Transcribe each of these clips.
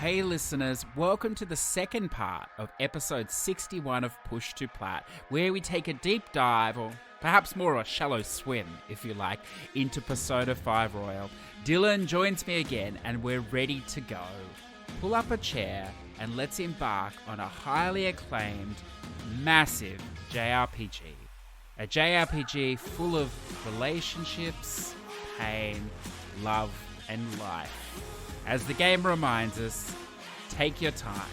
Hey listeners, welcome to the second part of episode 61 of Push to Plat, where we take a deep dive, or perhaps more a shallow swim, if you like, into Persona 5 Royal. Dillan joins me again, and we're ready to go. Pull up a chair, and let's embark on a highly acclaimed, massive JRPG. A JRPG full of relationships, pain, love, and life. As the game reminds us, take your time.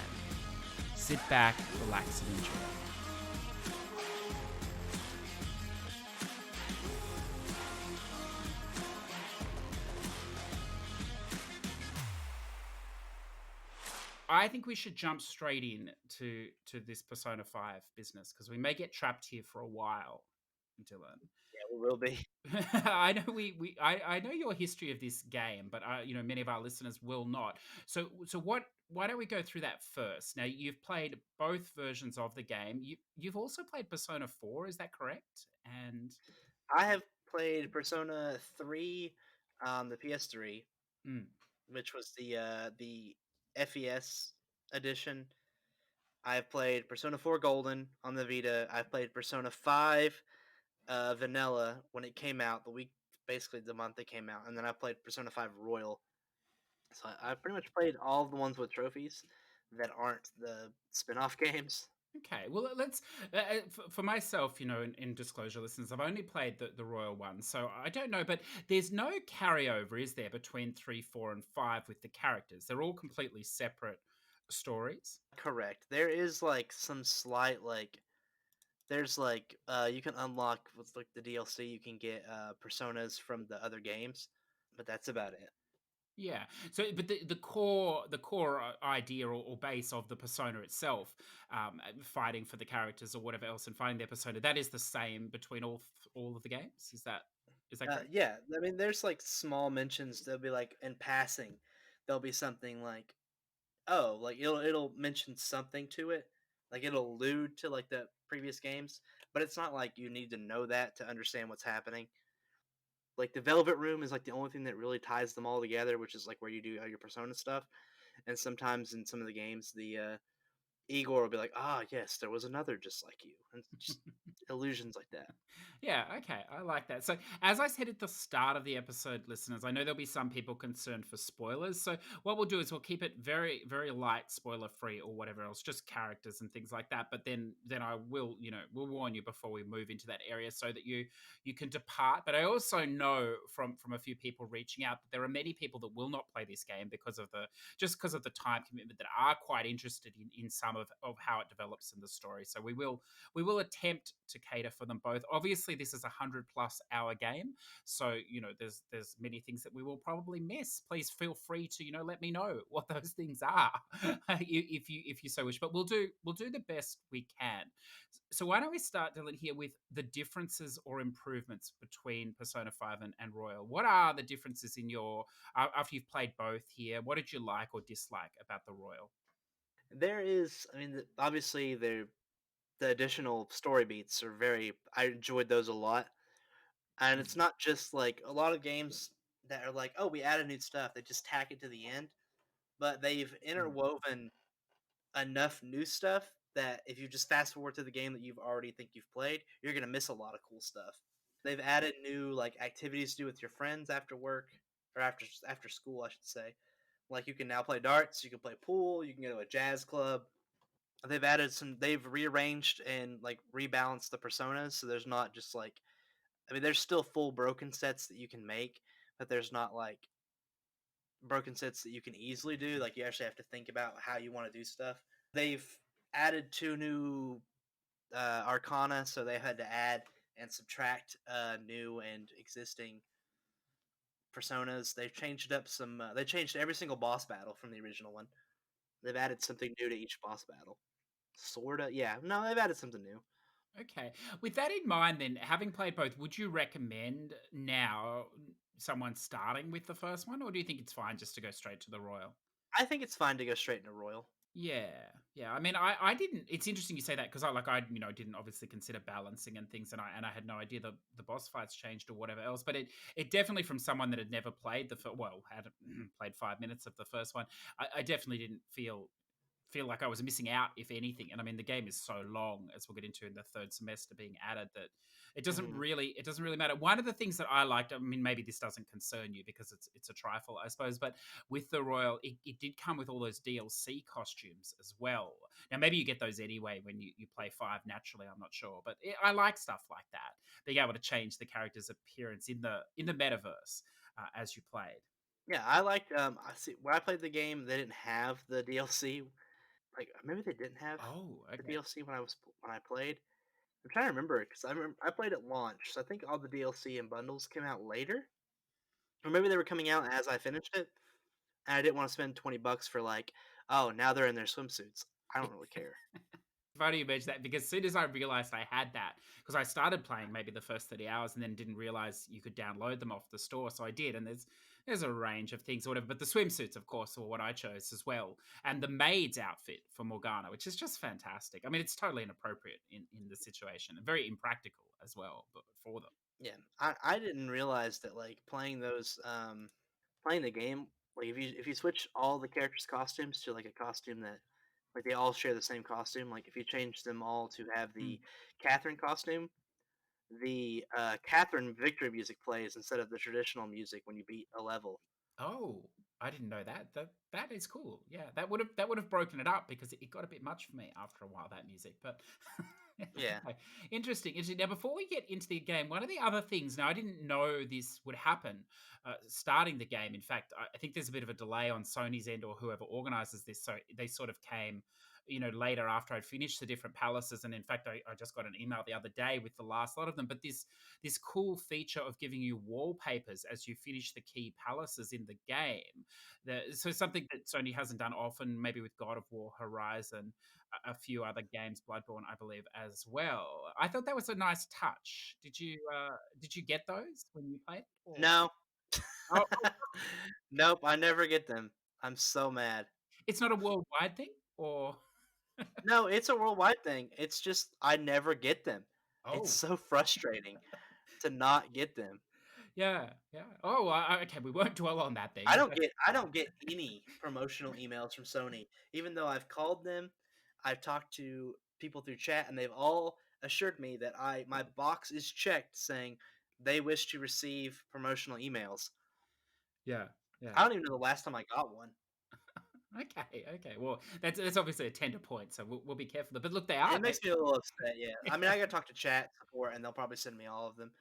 Sit back, relax, and enjoy. I think we should jump straight in to this Persona 5 business, because we may get trapped here for a while, Dylan. Yeah, we will be. I know I know your history of this game, but many of our listeners will not. So why don't we go through that first? Now, you've played both versions of the game. You've also played Persona 4, is that correct? And I have played Persona 3 on the PS3, mm, which was the FES edition. I've played Persona 4 Golden on the Vita. I've played Persona 5 Vanilla when it came out, basically the month it came out, and then I played Persona 5 Royal. So I pretty much played all of the ones with trophies that aren't the spin-off games. okay, well, let's for myself, in disclosure, listeners, I've only played the Royal one, so I don't know, but there's no carryover, is there, between 3, 4, and 5 with the characters? They're all completely separate stories. Correct. There is like some slight there's you can unlock with like the DLC. You can get personas from the other games, but that's about it. Yeah. So, but the core idea or base of the persona itself, fighting for the characters or whatever else and finding their persona, that is the same between all of the games. Is that correct? Yeah, I mean, there's like small mentions. They'll be like in passing. There'll be something like, oh, like it'll mention something to it, like it'll allude to like the previous games, but it's not like you need to know that to understand what's happening. Like the Velvet Room is like the only thing that really ties them all together, which is like where you do all your persona stuff. And sometimes in some of the games, the Igor will be like, "Ah, yes, there was another just like you," and just illusions like that. Yeah, okay, I like that. So, as I said at the start of the episode, listeners, I know there'll be some people concerned for spoilers. So, what we'll do is we'll keep it very, very light, spoiler free, or whatever else, just characters and things like that. But then I will, we'll warn you before we move into that area so that you can depart. But I also know from a few people reaching out that there are many people that will not play this game because of the time commitment, that are quite interested in some of how it develops in the story. So we will attempt to cater for them both. Obviously, this is a 100+ hour game, so there's many things that we will probably miss. Please feel free to let me know what those things are, if you so wish. But we'll do the best we can. So why don't we start, Dylan, here with the differences or improvements between Persona 5 and Royal? What are the differences in your after you've played both here? What did you like or dislike about the Royal? There is, I mean, obviously the additional story beats are very. I enjoyed those a lot, and it's not just like a lot of games that are like, oh, we added new stuff. They just tack it to the end, but they've Mm. interwoven enough new stuff that if you just fast forward to the game that you've already think you've played, you're gonna miss a lot of cool stuff. They've added new like activities to do with your friends after work or after school, I should say. Like you can now play darts, you can play pool, you can go to a jazz club. They've rearranged and like rebalanced the personas, so there's not just like, I mean, there's still full broken sets that you can make, but there's not like broken sets that you can easily do. Like you actually have to think about how you want to do stuff. They've added two new arcana, so they had to add and subtract new and existing personas. They've changed up some. They changed every single boss battle from the original one. They've added something new to each boss battle. Sorta, yeah. No, they've added something new. Okay. With that in mind, then, having played both, would you recommend now someone starting with the first one, or do you think it's fine just to go straight to the Royal? I think it's fine to go straight into Royal. Yeah, yeah. I mean, I didn't. It's interesting you say that because I didn't obviously consider balancing and things, and I had no idea the boss fights changed or whatever else. But it definitely from someone that had never played had played 5 minutes of the first one. I definitely didn't feel like I was missing out, if anything. And I mean, the game is so long, as we'll get into in the third semester being added, that Hmm. it doesn't really matter. One of the things that I liked, I mean, maybe this doesn't concern you because it's a trifle, I suppose, but with the Royal, it did come with all those DLC costumes as well. Now, maybe you get those anyway when you play five naturally. I'm not sure, but I like stuff like that, being able to change the character's appearance in the metaverse as you played. Yeah, I liked. I see when I played the game, they didn't have the DLC. Like maybe they didn't have Oh, the okay. DLC when I played. I'm trying to remember it because I remember I played at launch, so I think all the DLC and bundles came out later, or maybe they were coming out as I finished it, and I didn't want to spend $20 for like, oh, now they're in their swimsuits. I don't really care. Funny you mention that because as soon as I realized I had that, because I started playing maybe the first 30 hours and then didn't realize you could download them off the store. So I did, and there's a range of things or whatever. But the swimsuits, of course, were what I chose as well. And the maid's outfit for Morgana, which is just fantastic. I mean, it's totally inappropriate in the situation and very impractical as well, but for them. Yeah, I didn't realize that like playing the game, like if you switch all the characters' costumes to like a costume that like they all share the same costume, like if you change them all to have Mm. the Catherine costume, the Catherine victory music plays instead of the traditional music when you beat a level. Oh, I didn't know that. That is cool. Yeah, that would have broken it up because it got a bit much for me after a while, that music. But Yeah. okay. Interesting. Interesting. Now, before we get into the game, one of the other things. Now, I didn't know this would happen. Starting the game, in fact, I think there's a bit of a delay on Sony's end or whoever organizes this, so they sort of came. Later after I'd finished the different palaces, and in fact, I just got an email the other day with the last lot of them. But this cool feature of giving you wallpapers as you finish the key palaces in the game. So something that Sony hasn't done often, maybe with God of War Horizon, a few other games, Bloodborne, I believe, as well. I thought that was a nice touch. Did you get those when you played? Or No. oh, Nope, I never get them. I'm so mad. it's not a worldwide thing, or No, it's a worldwide thing. It's just I never get them. It's oh, so frustrating to not get them. yeah, yeah. Oh, okay. We won't dwell on that I then. don't get I don't get any promotional emails from Sony, even though I've called them, I've talked to people through chat, and they've all assured me that I my box is checked saying they wish to receive promotional emails. Yeah, I yeah. don't even know the last time I got one. Okay, okay. Well, that's obviously a tender point, so we'll be careful. But look, they It are. makes me a little upset, yeah. I mean, I gotta talk to chat support, and they'll probably send me all of them.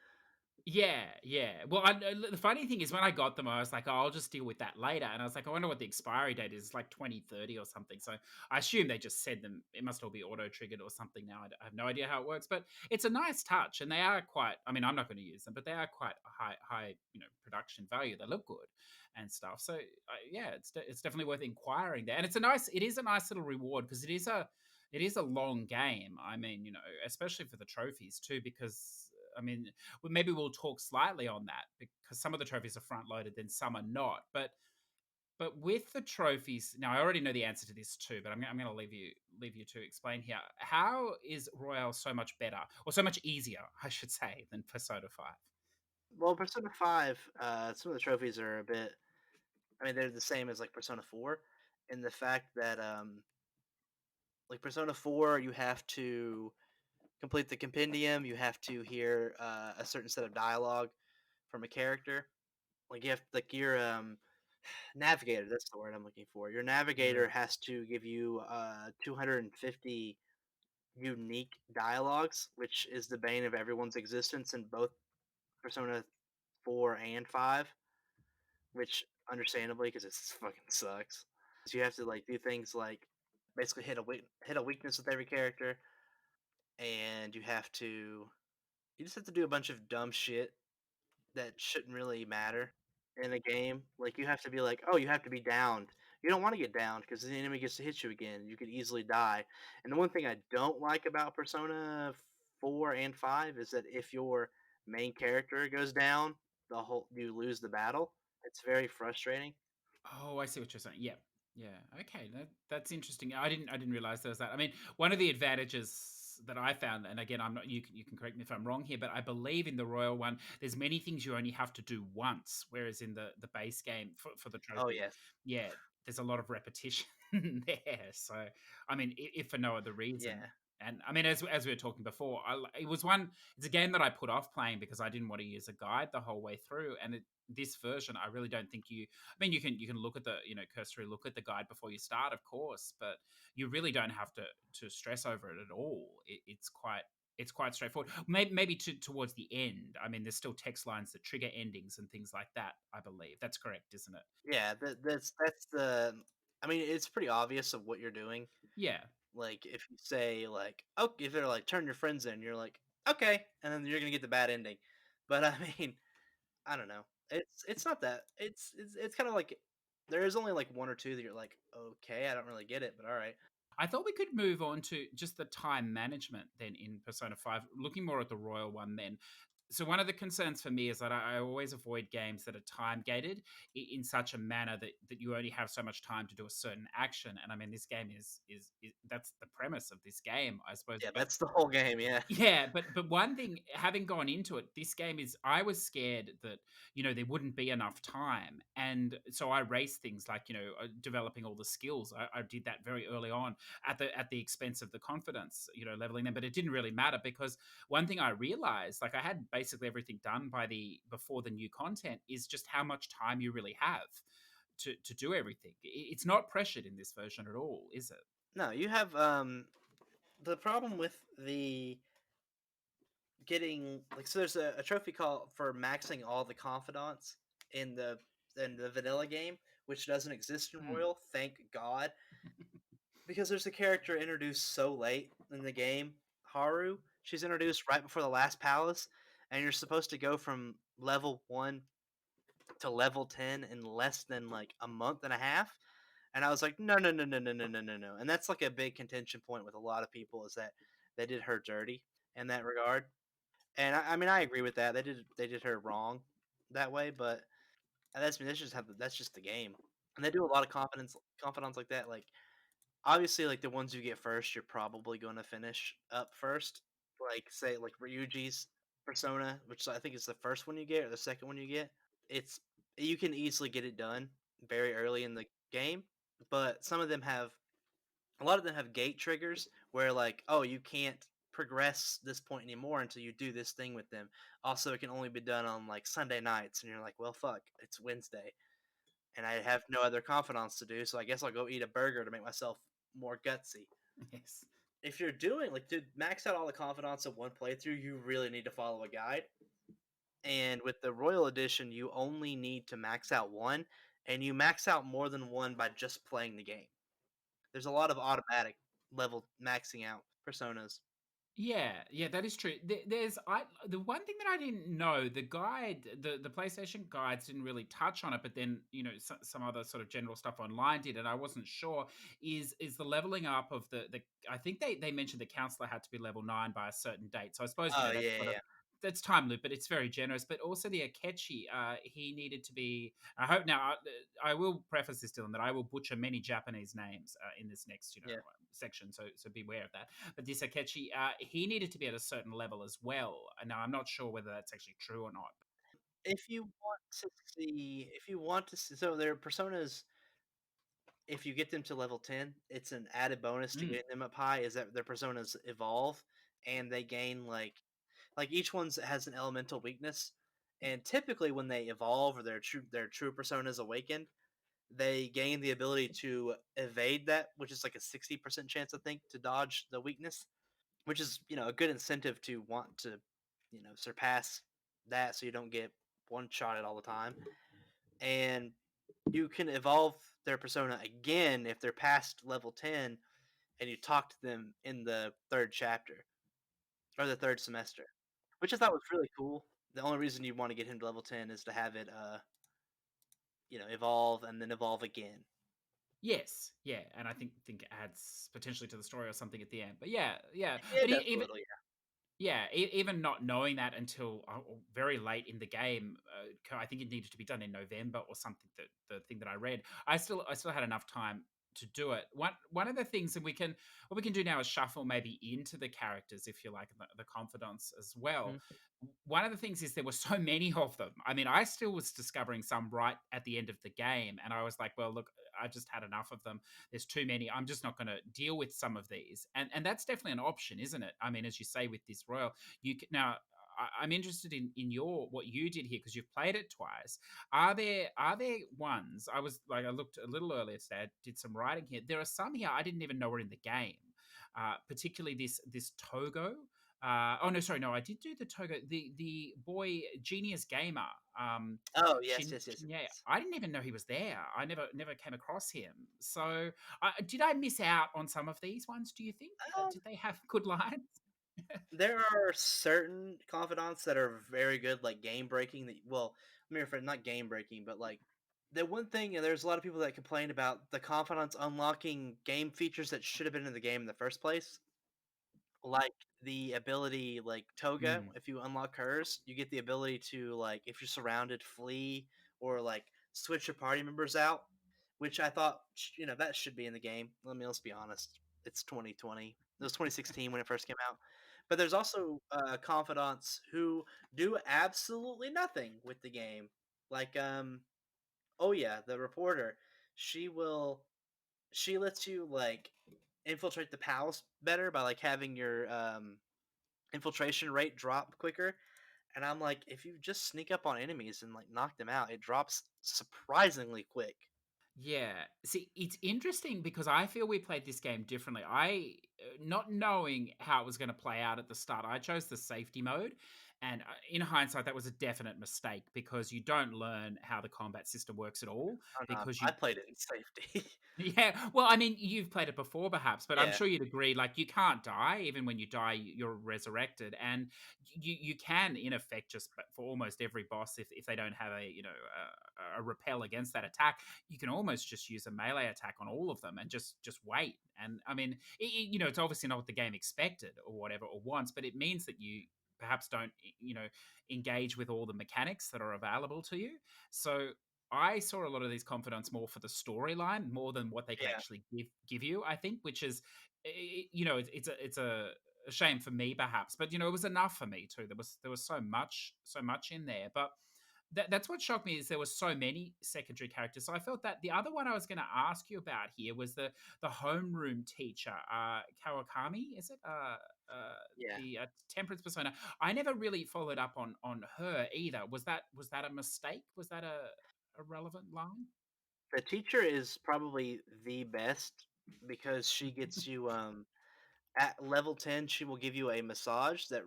Yeah, yeah. Well, the funny thing is when I got them, I was like, "Oh, I'll just deal with that later." And I was like, "I wonder what the expiry date is. It's like 2030 or something." So I assume they just said them. It must all be auto triggered or something now. I have no idea how it works, but it's a nice touch, and they are quite. I mean, I'm not going to use them, but they are quite high, production value. They look good and stuff. So yeah, it's definitely worth inquiring there. And it is a nice little reward because it is a long game. I mean, especially for the trophies too, because I mean, maybe we'll talk slightly on that because some of the trophies are front loaded, then some are not. But with the trophies, now I already know the answer to this too, but I'm going to leave you to explain here. How is Royale so much better or so much easier, I should say, than Persona 5? Well, Persona 5, some of the trophies are a bit I mean, they're the same as, like, Persona 4 in the fact that, like, Persona 4, you have to complete the compendium, you have to hear, a certain set of dialogue from a character. Like, you have like, your, navigator, that's the word I'm looking for. Your navigator Yeah. has to give you, 250 unique dialogues, which is the bane of everyone's existence in both Persona 4 and 5, which understandably, because it fucking sucks. So you have to, like, do things like basically hit a weakness with every character, and you just have to do a bunch of dumb shit that shouldn't really matter in a game. Like, you have to be like, "Oh, you have to be downed." You don't wanna get downed because the enemy gets to hit you again, you could easily die. And the one thing I don't like about Persona 4 and 5 is that if your main character goes down, you lose the battle. It's very frustrating. Oh, I see what you're saying. Yeah. Yeah. Okay. That's interesting. I didn't realize there was that. I mean, one of the advantages that I found, and again, I'm not. You can correct me if I'm wrong here, but I believe in the royal one, there's many things you only have to do once, whereas in the base game for the Oh trophy, yes, yeah, there's a lot of repetition there. So I mean, if for no other reason. yeah, And I mean, as we were talking before, it was one. It's a game that I put off playing because I didn't want to use a guide the whole way through. And this version, I really don't think you. I mean, you can look at the cursory look at the guide before you start, of course, but you really don't have to stress over it at all. It's quite straightforward. Maybe towards the end. I mean, there's still text lines that trigger endings and things like that. I believe that's correct, isn't it? yeah. That's the. I mean, it's pretty obvious of what you're doing. Yeah. Like if you say like, oh, if they're like turn your friends in, you're like, okay, and then you're gonna get the bad ending. But I mean, I don't know. It's not that. It's kind of like there is only like one or two that you're like, okay, I don't really get it, but all right. I thought we could move on to just the time management then in Persona 5, looking more at the Royal one then. So one of the concerns for me is that I always avoid games that are time gated in such a manner that you only have so much time to do a certain action. And I mean, this game is that's the premise of this game, I suppose. Yeah, But that's the whole game. Yeah, yeah, but one thing, having gone into it, this game is I was scared that there wouldn't be enough time, and so I raced things like developing all the skills. I did that very early on at the expense of the confidence, leveling them. But it didn't really matter because one thing I realized, like I had basically everything done before the new content, is just how much time you really have to do everything. It's not pressured in this version at all, is it? no, you have the problem with the getting like so there's a trophy call for maxing all the confidants in the vanilla game, which doesn't exist in Hmm. Royal. Thank God, because there's a character introduced so late in the game, Haru. She's introduced right before the last palace, and you're supposed to go from level 1 to level 10 in less than like a month and a half. And I was like, no, no, no, no, no, no, no, no, no. And that's like a big contention point with a lot of people is that they did her dirty in that regard. And I mean, I agree with that. They did her wrong that way, but that's just the game. And they do a lot of confidence like that. Like obviously, like the ones you get first, you're probably going to finish up first. Like say like Ryuji's persona, which I think is the first one you get or the second one you get. It's you can easily get it done very early in the game, but some of them have a lot of them have gate triggers where like, oh, you can't progress this point anymore until you do this thing with them. Also, it can only be done on like Sunday nights, and you're like, well, fuck, it's Wednesday, and I have no other confidants to do, so I guess I'll go eat a burger to make myself more gutsy. Yes. If you're doing like to max out all the confidants in one playthrough, you really need to follow a guide. And with the Royal Edition, you only need to max out one, and you max out more than one by just playing the game. There's a lot of automatic level maxing out personas. Yeah, yeah, that is true. The one thing that I didn't know, the PlayStation guides didn't really touch on it, but then some other sort of general stuff online did, and I wasn't sure. Is the leveling up of the I think they mentioned the counselor had to be level 9 by a certain date, so I suppose Oh that's yeah, sort of yeah, that's time loop, but it's very generous. But also the Akechi, he needed to be. I hope now. I will preface this, Dylan, that I will butcher many Japanese names in this next yeah. section, so beware of that. But this Akechi, he needed to be at a certain level as well. Now, I'm not sure whether that's actually true or not. If you want to see, so their personas, if you get them to level 10, it's an added bonus to Mm, getting them up high. Is that their personas evolve and they gain like each one's has an elemental weakness, and typically when they evolve or their true personas awaken, they gain the ability to evade that, which is like a 60% chance, I think, to dodge the weakness, which is a good incentive to want to surpass that so you don't get one shot at all the time. And you can evolve their persona again if they're past level 10 and you talk to them in the third chapter or the third semester, which I thought was really cool. The only reason you want to get him to level 10 is to have it evolve and then evolve again. yes, yeah, and I think it adds potentially to the story or something at the end. But yeah, yeah, Yeah, it but does a even little, yeah. Yeah, even not knowing that until very late in the game, I think it needed to be done in November or something. That the thing that I read, I still had enough time to do it. One of the things that what we can do now is shuffle maybe into the characters, if you like, the confidants as well. Mhm. One of the things is there were so many of them. I mean, I still was discovering some right at the end of the game, and I was like, well, look, I just had enough of them. There's too many. I'm just not going to deal with some of these, and that's definitely an option, isn't it? I mean, as you say with this royal, you can now. I'm interested in your what you did here because you've played it twice. Are there ones? I looked a little earlier today. I did some writing here. There are some here I didn't even know were in the game. Particularly this Togo. Oh no, sorry, no, I did do the Togo. The boy Genius Gamer. Oh, yes, yes, yes, Yeah, yes. I didn't even know he was there. I never came across him. So, did I miss out on some of these ones? Do you think? Um, Did they have good lines? there are certain confidants that are very good, like game breaking. That well, I mean, for not game breaking, but like the one thing, and there's a lot of people that complain about the confidants unlocking game features that should have been in the game in the first place. Like the ability, like Toga, Mm. if you unlock hers, you get the ability to like if you're surrounded, flee or like switch your party members out, which I thought that should be in the game. Let's be honest. It's 2020. It was 2016 when it first came out. But there's also confidants who do absolutely nothing with the game. Like oh yeah, the reporter. She will she lets you like infiltrate the palace better by like having your infiltration rate drop quicker. And I'm like, if you just sneak up on enemies and like knock them out, it drops surprisingly quick. Yeah. See, it's interesting because I feel we played this game differently. Not knowing how it was going to play out at the start, I chose the safety mode. And in hindsight, that was a definite mistake because you don't learn how the combat system works at all. Oh no, Because I you played it in safety. Yeah, well, I mean, you've played it before, perhaps, but I'm Yeah. sure you'd agree. Like, you can't die. Even when you die, you're resurrected, and you can, in effect, just for almost every boss, if they don't have a repel against that attack, you can almost just use a melee attack on all of them and just wait. And I mean, it's obviously not what the game expected or whatever or wants, but it means that you perhaps don't engage with all the mechanics that are available to you. So I saw a lot of these confidants more for the storyline more than what they can Yeah. actually give you. I think, which is, it's a shame for me perhaps, but it was enough for me too. There was so much in there, but that's what shocked me is there were so many secondary characters. So I felt that the other one I was going to ask you about here was the homeroom teacher, Kawakami. Is it? Uh, Yeah. the temperance persona. I never really followed up on her either. Was that a mistake? Was that a relevant line? The teacher is probably the best because she gets you at level 10 she will give you a massage that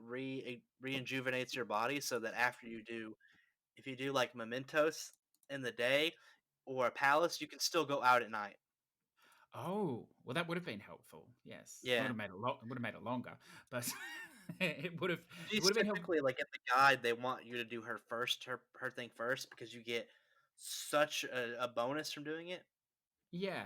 rejuvenates your body so that after you do if you do like mementos in the day or a palace you can still go out at night. Oh, well, that would have been helpful. Yes, it would Yeah. have made it would have made it longer, but it would have it She's would have been helpful. typically like in the guide, they want you to do her thing first because you get such a bonus from doing it. Yeah.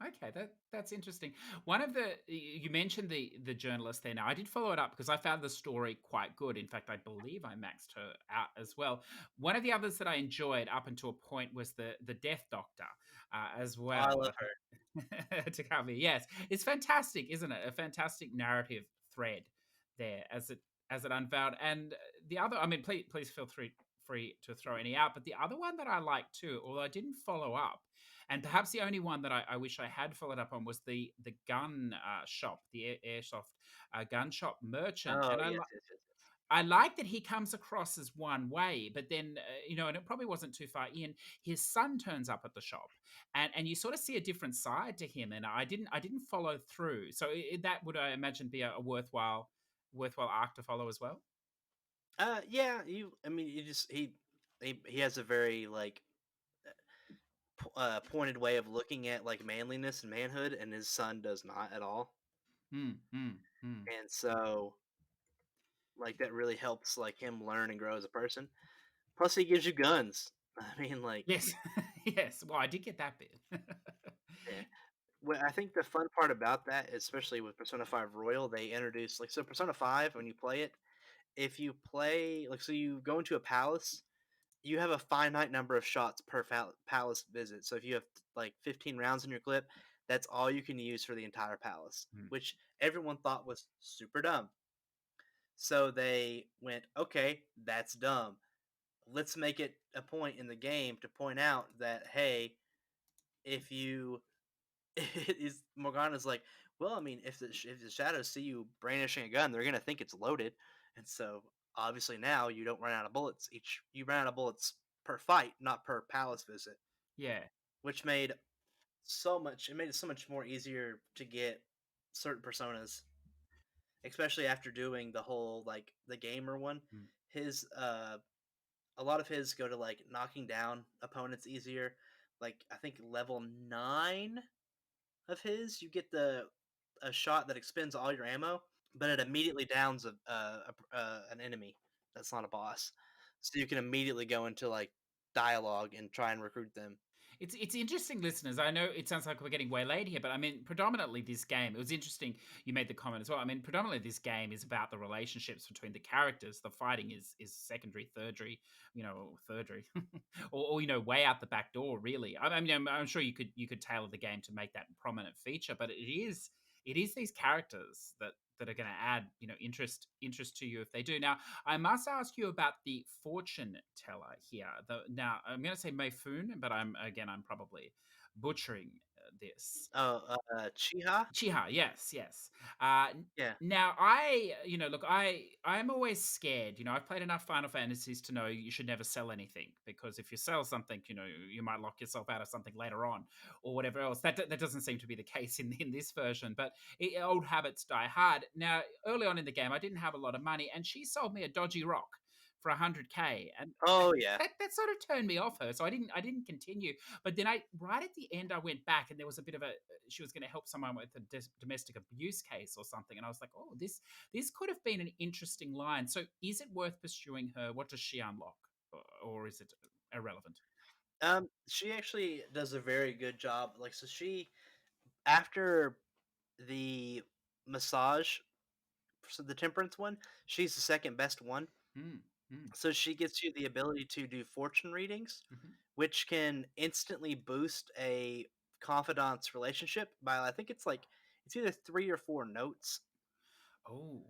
Okay, that's interesting. One of you mentioned the journalist there. Now I did follow it up because I found the story quite good. In fact, I believe I maxed her out as well. One of the others that I enjoyed up until a point was the Death Doctor as Oh, I well. love her. To cover, yes, it's fantastic, isn't it? A fantastic narrative thread there as it unveiled. And the other, I mean, please feel free to throw any out. But the other one that I liked too, although I didn't follow up, and perhaps the only one that I wish I had followed up on was the gun shop, the airsoft gun shop merchant. Oh, And yes, yes, yes, yes. I like that he comes across as one way, but then and it probably wasn't too far in. His son turns up at the shop, and you sort of see a different side to him. And I didn't follow through. So that would I imagine be a worthwhile arc to follow as well. Yeah, I mean, you just he has a very like pointed way of looking at like manliness and manhood, and his son does not at all. Hmm. Hmm. Hmm. And so, like, that really helps like him learn and grow as a person. Plus, he gives you guns. I mean, like, Yes, yes. Well, I did get that bit. yeah. Well, I think the fun part about that, especially with Persona 5 Royal, they introduced like so Persona 5 when you play it. if you play like so you go into a palace, you have a finite number of shots per palace visit. So if you have like 15 rounds in your clip, that's all you can use for the entire palace, Mm. which everyone thought was super dumb. So they went, okay, that's dumb. Let's make it a point in the game to point out that hey, if you is Morgana's like, well, I mean, if the shadows see you brandishing a gun, they're gonna think it's loaded, and so obviously now you don't run out of bullets. You run out of bullets per fight, not per palace visit, Yeah. which made so much. It made it so much more easier to get certain personas, especially after doing the whole like the gamer one. Mm. His a lot of his go to like knocking down opponents easier. Like I think level 9 of his, you get a shot that expends all your ammo, but it immediately downs an enemy that's not a boss. So you can immediately go into like dialogue and try and recruit them. It's interesting, listeners. I know it sounds like we're getting way late here, but I mean, predominantly this game. It was interesting you made the comment as well. I mean, predominantly this game is about the relationships between the characters. The fighting is secondary, thirdary, thirdary, or way out the back door. Really, I mean, I'm sure you could tailor the game to make that prominent feature, but it is these characters that are going to add interest to you if they do. Now, I must ask you about the fortune teller here. Now, I'm going to say Mayfun, but I'm probably butchering this. Oh, Chiha? Chiha, yes, yes. Uh, n- Yeah. Now, look, I'm always scared. I've played enough Final Fantasies to know you should never sell anything because if you sell something, you might lock yourself out of something later on or whatever else. That doesn't seem to be the case in this version, but old habits die hard. Now, early on in the game, I didn't have a lot of money, and she sold me a dodgy rock for 100K, and Oh yeah. that sort of turned me off her. So I didn't continue. But then right at the end, I went back and there was a bit of she was going to help someone with a domestic abuse case or something. And I was like, oh, this could have been an interesting line. So is it worth pursuing her? What does she unlock? Or is it irrelevant? She actually does a very good job. Like so she after the massage, so the temperance one, she's the second best one. Mm, mm, So she gets you the ability to do fortune readings, mhm. which can instantly boost a confidant's relationship by I think it's either 3 or 4 notes. Oh,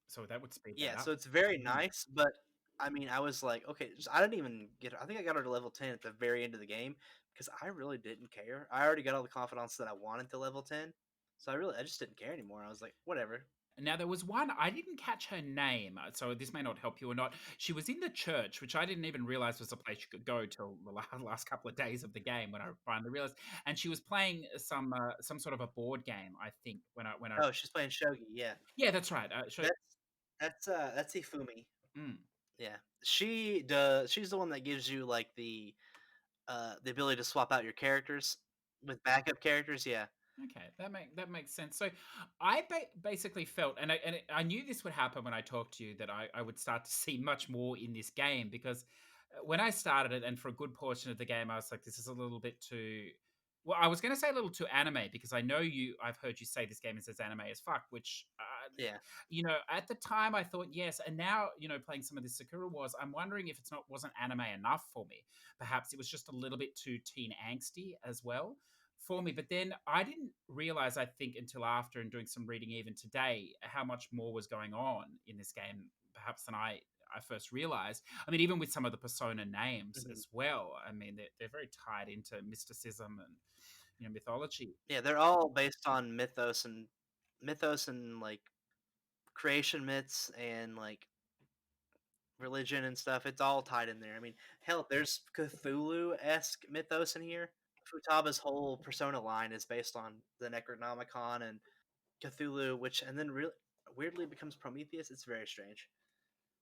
so that would speed that Yeah, so up. it's very Mm. nice, but I mean, I was like, okay, I didn't even get. I think I got her to level 10 at the very end of the game because I really didn't care. I already got all the confidants that I wanted to level 10, so I just didn't care anymore. I was like, whatever. Now there was one I didn't catch her name, so this may not help you or not. She was in the church, which I didn't even realize was a place you could go till the last couple of days of the game when I finally realized. And she was playing some sort of a board game, I think. When I Oh, she's playing shogi. Yeah, Yeah, that's right. that's that's Ifumi. Mm. Yeah, she does. She's the one that gives you like the ability to swap out your characters with backup characters. Yeah, Okay, that makes sense. So, I basically felt, and I knew this would happen when I talked to you, that I would start to see much more in this game because when I started it, and for a good portion of the game, I was like, this is a little bit too. Well, I was going to say a little too anime because I know you. I've heard you say this game is as anime as fuck, which yeah. at the time I thought yes, and now playing some of this Sakura Wars, I'm wondering if it's not wasn't anime enough for me. Perhaps it was just a little bit too teen angsty as well for me. But then I didn't realize, I think, until after and doing some reading even today, how much more was going on in this game, perhaps than I first realized. I mean, even with some of the persona names Mhm. as well. I mean, they're very tied into mysticism and mythology. Yeah, they're all based on mythos and like creation myths and like religion and stuff. It's all tied in there. I mean, hell, there's Cthulhu esque mythos in here. Futaba's whole persona line is based on the Necronomicon and Cthulhu, which and then really weirdly becomes Prometheus. It's very strange.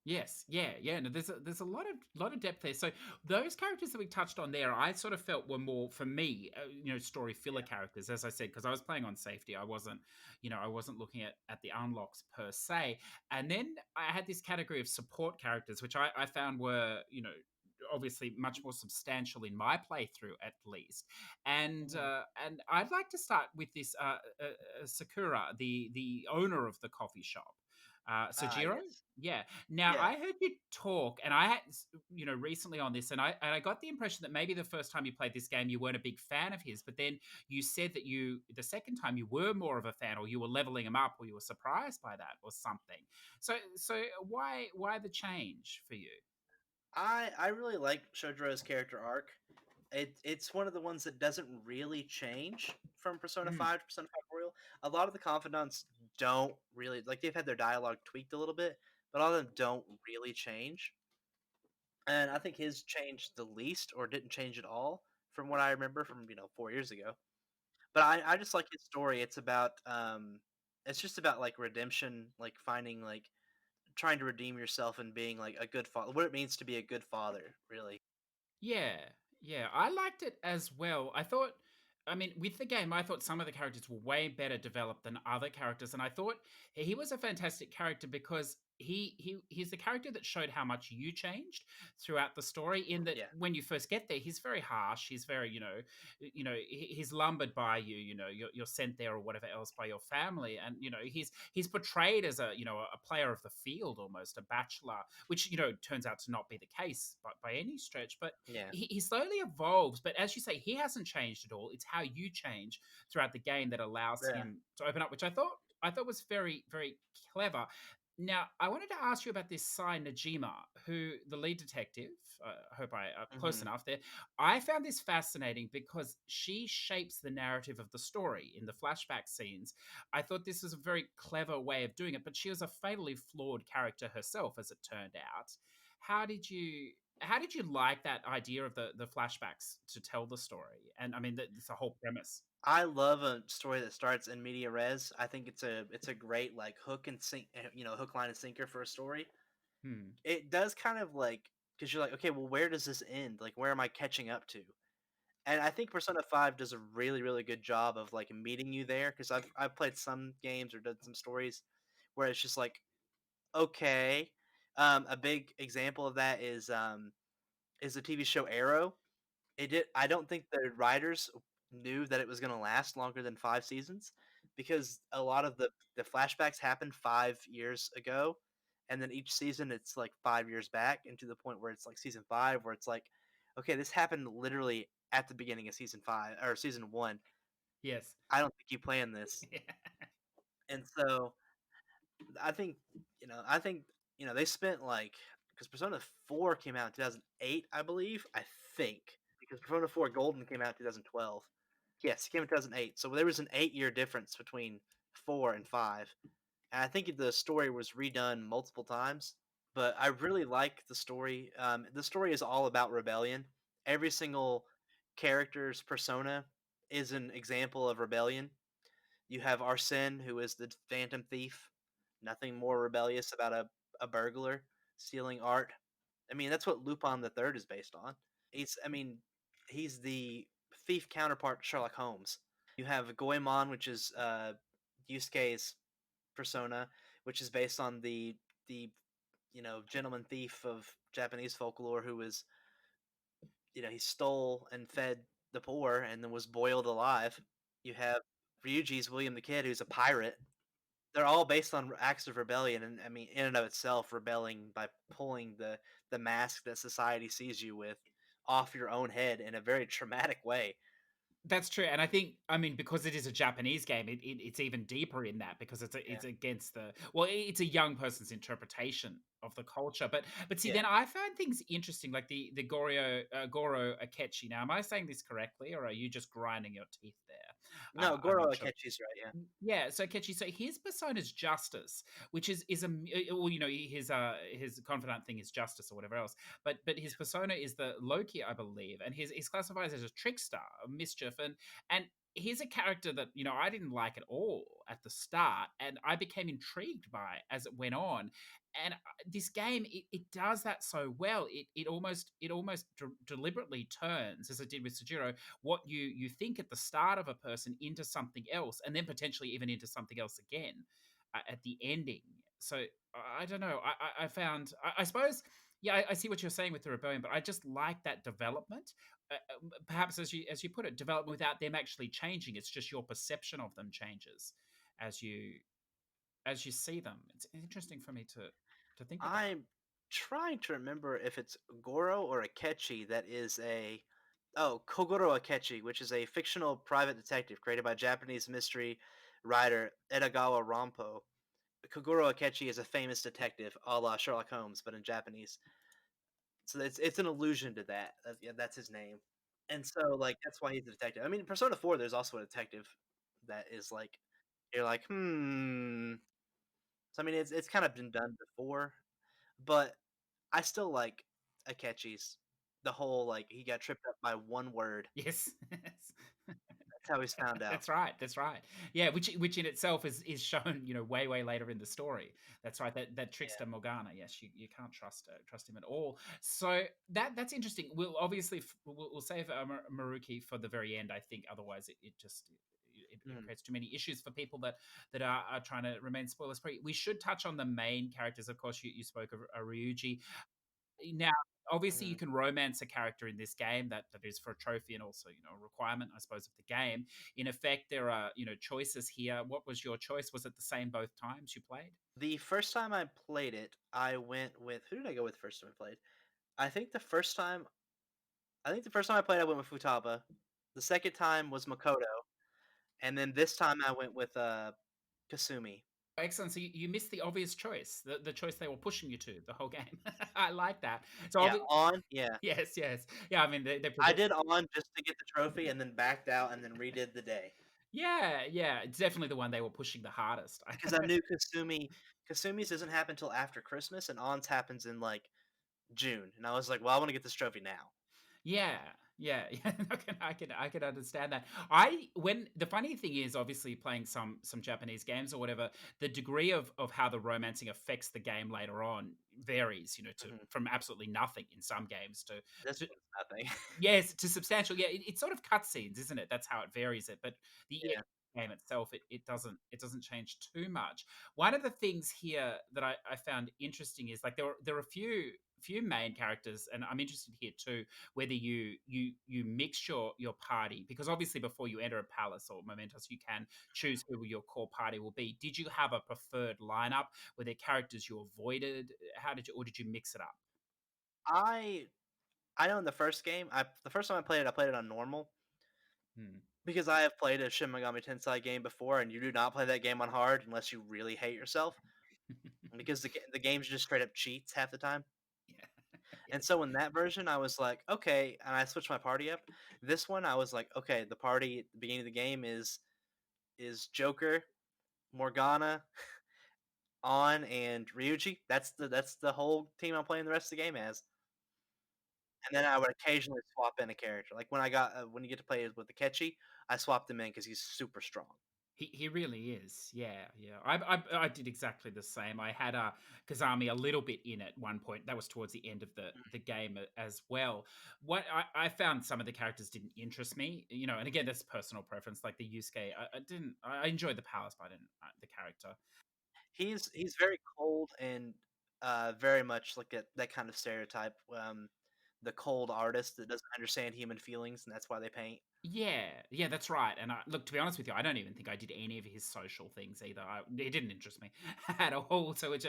Yes, yeah, yeah. No, there's a lot of depth there. So those characters that we touched on there, I sort of felt were more for me, story filler Yeah. characters, as I said, because I was playing on safety. I wasn't looking at the unlocks per se. And then I had this category of support characters, which I found were obviously much more substantial in my playthrough at least. And Mhm. I'd like to start with this Sakura, the owner of the coffee shop. Ah, Sojiro. yes. Yeah. Now Yeah. I heard you talk, and I had recently on this, and I got the impression that maybe the first time you played this game you weren't a big fan of his, but then you said that you the second time you were more of a fan, or you were leveling him up, or you were surprised by that, or something. So why the change for you? I really like Shojiro's character arc. It's one of the ones that doesn't really change from Persona Mm, 5 to Persona 5 Royal. A lot of the confidants don't really like they've had their dialogue tweaked a little bit, but a lot of them don't really change. And I think his changed the least or didn't change at all from what I remember from, 4 years ago. But I just like his story. It's just about like redemption, like finding like trying to redeem yourself and being like a good father. What it means to be a good father, really. yeah, yeah, I liked it as well. I mean, with the game, I thought some of the characters were way better developed than other characters, and I thought he was a fantastic character because he's the character that showed how much you changed throughout the story. In that, Yeah. when you first get there, he's very harsh. He's very, he's lumbered by you. You're sent there or whatever else by your family, and he's portrayed as a player of the field, almost a bachelor, which turns out to not be the case by any stretch. But Yeah. he slowly evolves. But as you say, he hasn't changed at all. It's how you change throughout the game that allows Yeah. him to open up, which I thought was very, very clever. Now, I wanted to ask you about this Sai Najima, who the lead detective. I hope I close hmm enough there. I found this fascinating because she shapes the narrative of the story in the flashback scenes. I thought this was a very clever way of doing it, but she was a fatally flawed character herself, as it turned out. How did you how did you like that idea of the flashbacks to tell the story? And I mean, it's the whole premise. I love a story that starts in media res. I think it's a great like hook and sink, hook line and sinker for a story. Hmm. It does kind of like because you're like, okay, well, where does this end? Like, where am I catching up to? And I think Persona 5 does a really, really good job of like meeting you there because I've played some games or done some stories where it's just like, okay. A big example of that is the TV show Arrow. It did. I don't think the writers knew that it was going to last longer than 5 seasons because a lot of the flashbacks happened 5 years ago, and then each season it's like 5 years back, and to the point where it's like season five, where it's like, okay, this happened literally at the beginning of season five or season one. Yes. I don't think you planned this, and so I think they spent like because Persona 4 came out in 2008, I believe. I think because Persona 4 Golden came out in 2012. Yes, it came in 2008. So there was an 8-year difference between 4 and 5. And I think the story was redone multiple times, but I really like the story. The story is all about rebellion. Every single character's persona is an example of rebellion. You have Arsene, who is the phantom thief. Nothing more rebellious about a burglar stealing art. I mean, that's what Lupin the Third is based on. I mean, he's the thief counterpart to Sherlock Holmes. You have Goemon, which is Yusuke's persona, which is based on the gentleman thief of Japanese folklore who was he stole and fed the poor and then was boiled alive. You have Ryuji's William the Kid, who's a pirate. They're all based on acts of rebellion, and I mean, in and of itself, rebelling by pulling the mask that society sees you with off your own head in a very traumatic way. That's true, and I mean, because it is a Japanese game, it's even deeper in that because Yeah, it's against it's a young person's interpretation of the culture. But see, yeah. then I find things interesting, like the Goro Akechi. Now, am I saying this correctly, or are you just grinding your teeth there? No, I'm Goro not sure. Akechi's right. Yeah, Yeah, so Catchy. So his persona is justice, which is well, his confidant thing is justice or whatever else. But his persona is the Loki, I believe, and he's classified as a trickster, a mischief, and he's a character that I didn't like at all at the start, and I became intrigued by as it went on. And this game, it does that so well. It almost deliberately turns, as it did with Sujiro, what you think at the start of a person into something else, and then potentially even into something else again at the ending. So I don't know. I found I suppose yeah I see what you're saying with the rebellion, but I just like that development. Perhaps as you put it, development without them actually changing. It's just your perception of them changes as you. as you see them? It's interesting for me to think about. I'm trying to remember if it's Goro or Akechi that is a Kogoro Akechi, which is a fictional private detective created by Japanese mystery writer Edagawa Rampo. Kogoro Akechi is a famous detective, a la Sherlock Holmes, but in Japanese. So it's an allusion to that. Yeah, that's his name, and so like that's why he's a detective. I mean, in Persona 4, there's also a detective that is like you're like hmm. So I mean, it's kind of been done before, but I still like Akechi's. The whole like he got tripped up by one word. Yes. That's how he's found out. That's right. That's right. Yeah, which in itself is shown, way later in the story. That's right. That Yeah. trickster Morgana. Yes, you can't trust him at all. So that's interesting. We'll obviously we'll save Maruki for the very end. I think otherwise it just it Mhm. creates too many issues for people that are trying to remain spoilers free. We should touch on the main characters. Of course, you spoke of Ryuji. Now, obviously, you Mhm. can romance a character in this game that is for a trophy and also, a requirement, I suppose, of the game. In effect, there are, choices here. What was your choice? Was it the same both times you played? The first time I played it, I went with who did I go with first time I played? I think the first time I think the first time I played I went with Futaba. The second time was Makoto, and then this time I went with Kasumi. Excellent. So you missed the obvious choice, the choice they were pushing you to the whole game. I like that. So, Yeah, on. Yeah. yes, yes. Yeah, I mean, they I present. did on just to get the trophy and then backed out and then redid the day. Yeah, yeah. It's definitely the one they were pushing the hardest. Because I knew Kasumi's doesn't happen till after Christmas and On's happens in like June. And I was like, well, I want to get this trophy now. Yeah, yeah, yeah. I can understand that. When the funny thing is, obviously, playing some Japanese games or whatever, the degree of how the romancing affects the game later on varies. To Mhm. from absolutely nothing in some games This to one's nothing. yes, to substantial. Yeah, it's sort of cutscenes, isn't it? That's how it varies it. But the Yeah. game itself, it doesn't change too much. One of the things here that I found interesting is like there are a few main characters, and I'm interested here too, whether you mix your party, because obviously before you enter a palace or mementos, you can choose who your core party will be. Did you have a preferred lineup? Were there characters you avoided? How did you, or did you mix it up? I I know in the first game, the first time I played it on normal Hmm. because I have played a Shin Megami Tensei game before, and you do not play that game on hard unless you really hate yourself because the game's just straight up cheats half the time. Yeah. And Yes. so in that version, I was like, okay, and I switched my party up. This one, I was like, okay, the party at the beginning of the game is Joker, Morgana, On, and Ryuji. That's the whole team I'm playing the rest of the game as. And then I would occasionally swap in a character. Like when you get to play with the Ketchy, I swapped him in because he's super strong. He really is. Yeah, yeah. I did exactly the same. I had Kazami a little bit in at one point. That was towards the end of the game as well. What I found some of the characters didn't interest me, and again that's personal preference. Like the Yusuke, I didn't. I enjoyed the palace, but I didn't the character. He's very cold and very much like that kind of stereotype. The cold artist that doesn't understand human feelings, and that's why they paint. Yeah, yeah, that's right. And look, to be honest with you, I don't even think I did any of his social things either. It didn't interest me at all. So it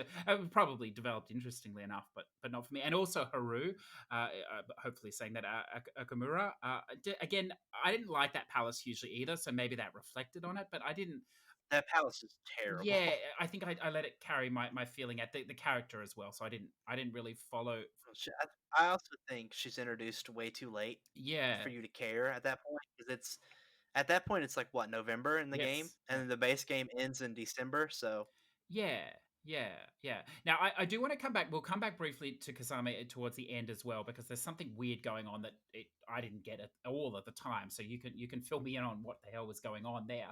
probably developed interestingly enough, but not for me. And also Haru, hopefully saying that Akamura. Again, I didn't like that palace hugely either. So maybe that reflected on it, but I didn't. That palace is terrible. Yeah, I think I let it carry my feeling at the character as well. So I didn't really follow. I also think she's introduced way too late for Yeah. you to care at that point because it's at that point it's like what November in the game, Yes. and Yeah. then the base game ends in December. So Yeah, yeah, yeah. Now, I do want to come back. We'll come back briefly to Kasame towards the end as well, because there's something weird going on that I didn't get at all at the time. So you can fill me in on what the hell was going on there,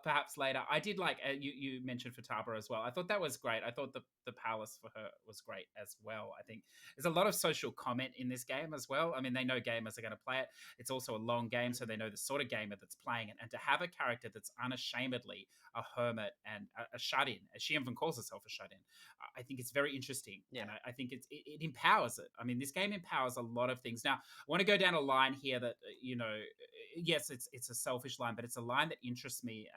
perhaps later. I did like you mentioned Futaba as well. I thought that was great. I thought the palace for her was great as well. I think there's a lot of social comment in this game as well. I mean, they know gamers are going to play it. It's also a long game, so they know the sort of gamer that's playing it, and to have a character that's unashamedly a hermit and a shut in, as she even calls controls herself as shut in. I think it's very interesting, Yeah. and I think it empowers it. I mean, this game empowers a lot of things. Now, I want to go down a line here that yes, it's a selfish line, but it's a line that interests me,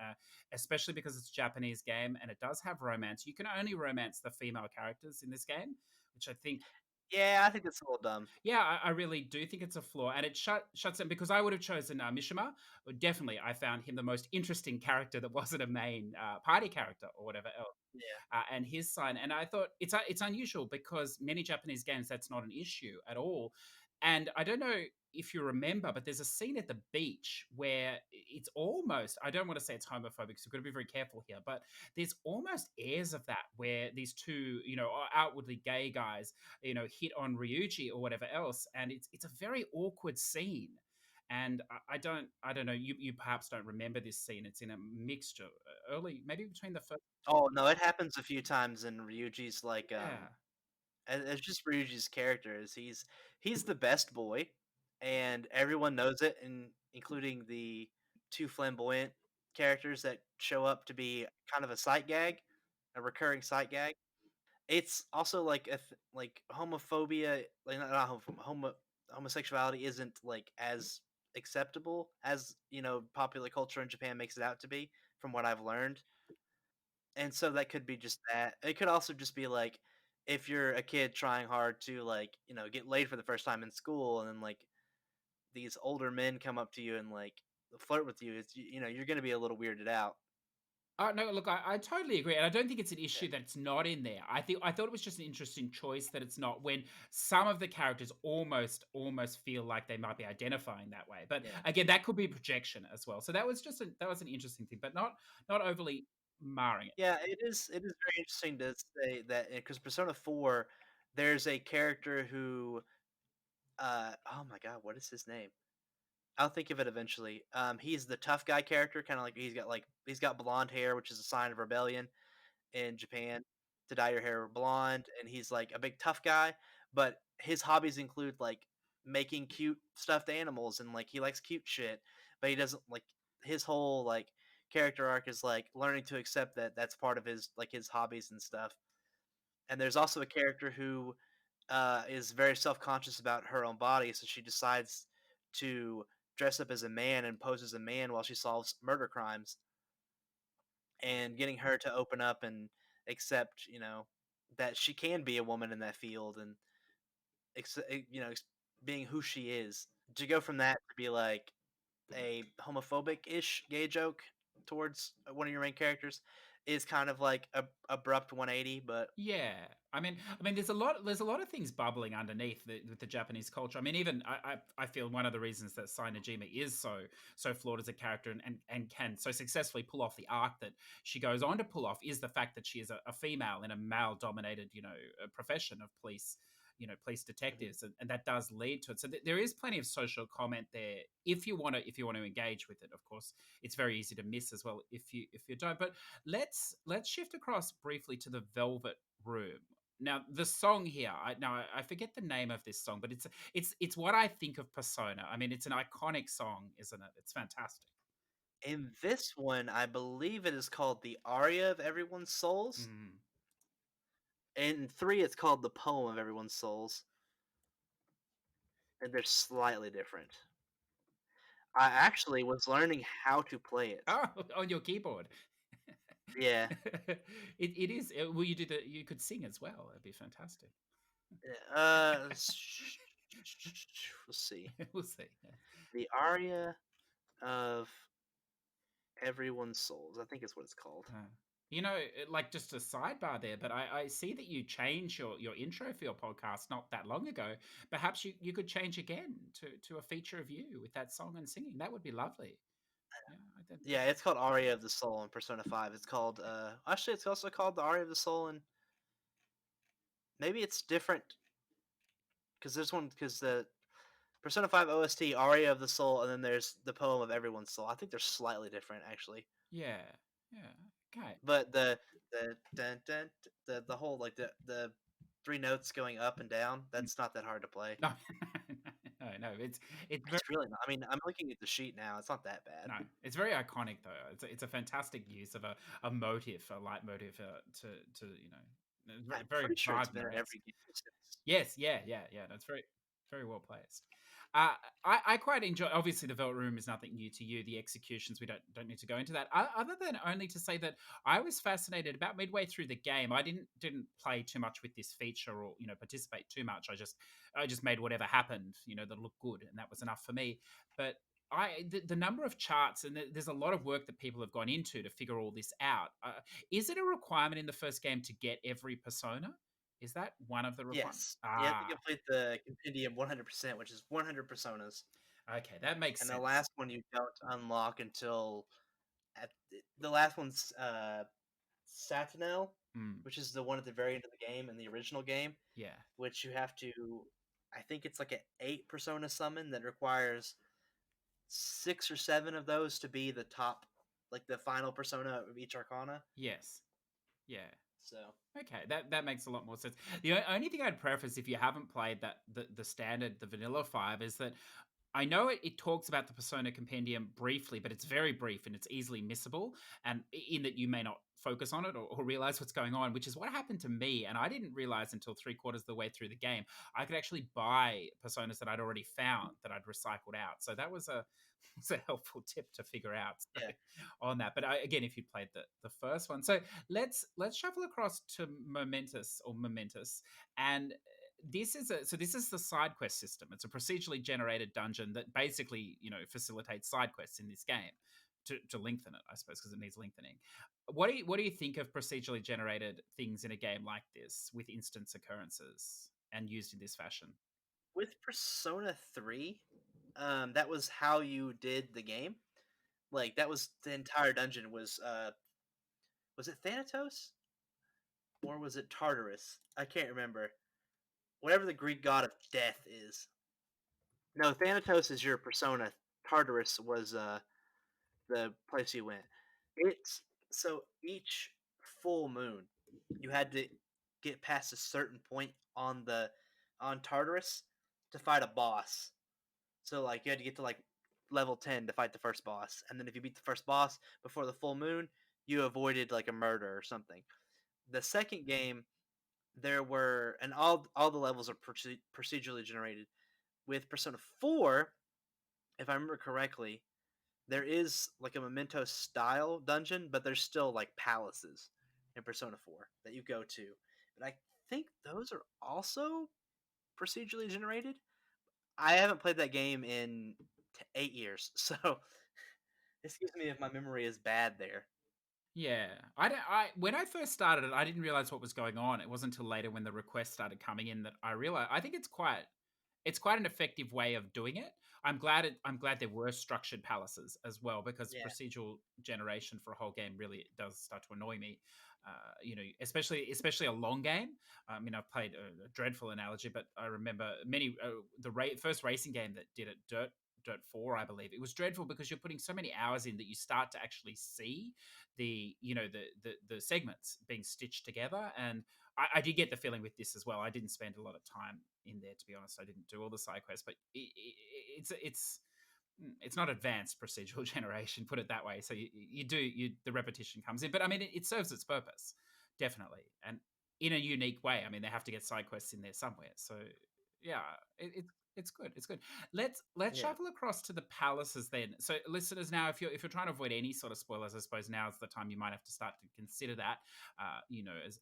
especially because it's a Japanese game and it does have romance. You can only romance the female characters in this game, which I think Yeah, I think that's a little dumb. yeah, I really do think it's a flaw, and it shuts in because I would have chosen Mishima. Definitely, I found him the most interesting character that wasn't a main party character or whatever else. Yeah. And his sign, and I thought it's unusual because many Japanese games that's not an issue at all. And I don't know if you remember, but there's a scene at the beach where it's almost, I don't want to say it's homophobic, so we've got to be very careful here, but there's almost airs of that where these two, outwardly gay guys, hit on Ryuji or whatever else, and it's a very awkward scene. And I don't know. You perhaps don't remember this scene. It's in a mixture, early, maybe between the first. Oh no, it happens a few times in Ryuji's like Yeah. and it's just Ryuji's character is he's the best boy, and everyone knows it, and including the two flamboyant characters that show up to be kind of a sight gag, a recurring sight gag. It's also like if like homophobia, like not homosexuality isn't like as acceptable as popular culture in Japan makes it out to be, from what I've learned. And so that could be just that. It could also just be like if you're a kid trying hard to like, get laid for the first time in school and then like these older men come up to you and like flirt with you, you're going to be a little weirded out. No, look, I totally agree, and I don't think it's an Yeah. issue that it's not in there. I thought it was just an interesting choice that it's not when some of the characters almost feel like they might be identifying that way. But Yeah. again, that could be projection as well. So that was an interesting thing, but not overly marring it. Yeah, it is very interesting to say that because Persona 4 there's a character who oh my god, what is his name? I'll think of it eventually. He's the tough guy character, kind of he's got blonde hair, which is a sign of rebellion in Japan to dye your hair blonde, and he's like a big tough guy, but his hobbies include like making cute stuffed animals and like he likes cute shit, but he doesn't like his whole like character arc is like learning to accept that that's part of his hobbies and stuff. And there's also a character who is very self-conscious about her own body, so she decides to dress up as a man and pose as a man while she solves murder crimes, and getting her to open up and accept, that she can be a woman in that field and being who she is. To go from that to be like a homophobic-ish gay joke towards one of your main characters is kind of like a abrupt 180, but Yeah, I mean, there's a lot of things bubbling underneath with the Japanese culture. I mean, even I feel one of the reasons that Sainajima is so flawed as a character and can so successfully pull off the arc that she goes on to pull off is the fact that she is a female in a male dominated profession of police. Police Mhm. detectives, and that does lead to it. So there is plenty of social comment there if you want to engage with it. Of course, it's very easy to miss as well if you don't. But let's shift across briefly to the Velvet Room. Now, the song here, I forget the name of this song, but it's what I think of Persona. I mean, it's an iconic song, isn't it? It's fantastic. In this one, I believe it is called the aria of everyone's souls. Mm. In 3, it's called the poem of everyone's souls, and they're slightly different. I actually was learning how to play it. Oh, on your keyboard. Yeah. It is. Will you do the? You could sing as well. It'd be fantastic. Let's see. We'll see. The aria of everyone's souls. I think is what it's called. Uh, like just a sidebar there, but I see that you changed your intro for your podcast not that long ago. Perhaps you could change again to a feature of you with that song and singing. That would be lovely. Yeah, I don't think. Yeah, it's called Aria of the Soul in Persona 5. It's called actually it's also called the Aria of the Soul, and maybe it's different because there's one because the Persona 5 OST Aria of the Soul, and then there's the poem of everyone's soul. I think they're slightly different actually. Yeah, yeah. Okay. But the dun, dun, the whole like the three notes going up and down, that's not that hard to play. No, No, no, it's very It's really not. I mean, I'm looking at the sheet now. It's not that bad. no, it's very iconic though. It's a fantastic use of a motive, a light motive to very, I'm very pretty sure it's been in Wagner-esque. every game since. Yes, yeah, yeah, yeah. That's very, very well placed. I quite enjoy. Obviously, the Velvet Room is nothing new to you. The executions, we don't need to go into that. Other than only to say that I was fascinated about midway through the game. I didn't play too much with this feature or participate too much. I just made whatever happened that looked good, and that was enough for me. But the number of charts and there's a lot of work that people have gone into to figure all this out. Is it a requirement in the first game to get every persona? Is that one of the requirements? Yes, you have to Ah, complete the compendium 100%, which is 100 personas, okay, that makes and the sense. last one you don't unlock until the last one's Satinel, Mm, which is the one at the very end of the game in the original game, yeah, which you have to. I think it's like an 8 persona summon that requires 6 or 7 of those to be the top, like the final persona of each arcana. yes, yeah. So Okay, that makes a lot more sense. The only thing I'd preface if you haven't played that the standard the vanilla 5 is that I know it talks about the Persona Compendium briefly, but it's very brief and it's easily missable. And in that you may not focus on it or realize what's going on, which is what happened to me. And I didn't realize until three-quarters of the way through the game, I could actually buy personas that I'd already found that I'd recycled out. So that was a was a helpful tip to figure out yeah, on that. But again, if you played the first one, so let's shuffle across to Momentous, and this is the side quest system. It's a procedurally generated dungeon that basically facilitates side quests in this game to lengthen it, I suppose, because it needs lengthening. What do you think of procedurally generated things in a game like this with instance occurrences and used in this fashion? with Persona 3, that was how you did the game. Like that was the entire dungeon was it Thanatos or was it Tartarus? I can't remember. Whatever the Greek god of death is. No, Thanatos is your persona. Tartarus was the place you went. It's so each full moon, you had to get past a certain point on Tartarus to fight a boss. So like you had to get to like level 10 to fight the first boss, and then if you beat the first boss before the full moon, you avoided like a murder or something. The second game, there were and all the levels are procedurally generated. With Persona 4, if I remember correctly, there is like a Memento style dungeon, but there's still like palaces in Persona 4 that you go to. But I think those are also procedurally generated. I haven't played that game in 8 years, so excuse me if my memory is bad there. Yeah, I when I first started it, I didn't realize what was going on. It wasn't until later when the requests started coming in that I realized. I think it's quite an effective way of doing it. I'm glad there were structured palaces as well because Yeah, procedural generation for a whole game really does start to annoy me. Especially a long game. I mean, I've played a dreadful analogy, but I remember many first racing game that did it, Dirt 4, I believe. It was dreadful because you're putting so many hours in that you start to actually see the segments being stitched together. And I did get the feeling with this as well. I didn't spend a lot of time in there, to be honest. I didn't do all the side quests, but it's not advanced procedural generation, put it that way. So the repetition comes in, but I mean it serves its purpose definitely, and in a unique way. I mean they have to get side quests in there somewhere. So yeah, it's good. It's good. Let's yeah. shuffle across to the palaces then. So listeners, now if you're trying to avoid any sort of spoilers, I suppose now is the time you might have to start to consider that.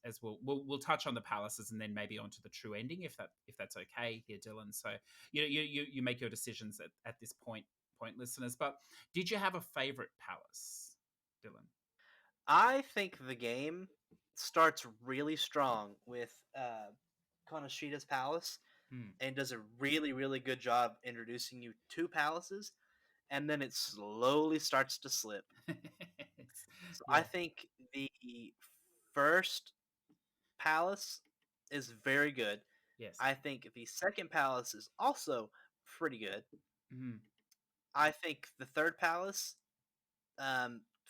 As we'll touch on the palaces and then maybe onto the true ending if that's okay here, Dylan. So you make your decisions at this point, listeners. But did you have a favorite palace, Dylan? I think the game starts really strong with Konoshida's palace Hmm. and does a really, really good job introducing you to palaces, and then it slowly starts to slip. So I Yeah. think the first palace is very good. Yes. I think the second palace is also pretty good. Mhm. I think the third palace,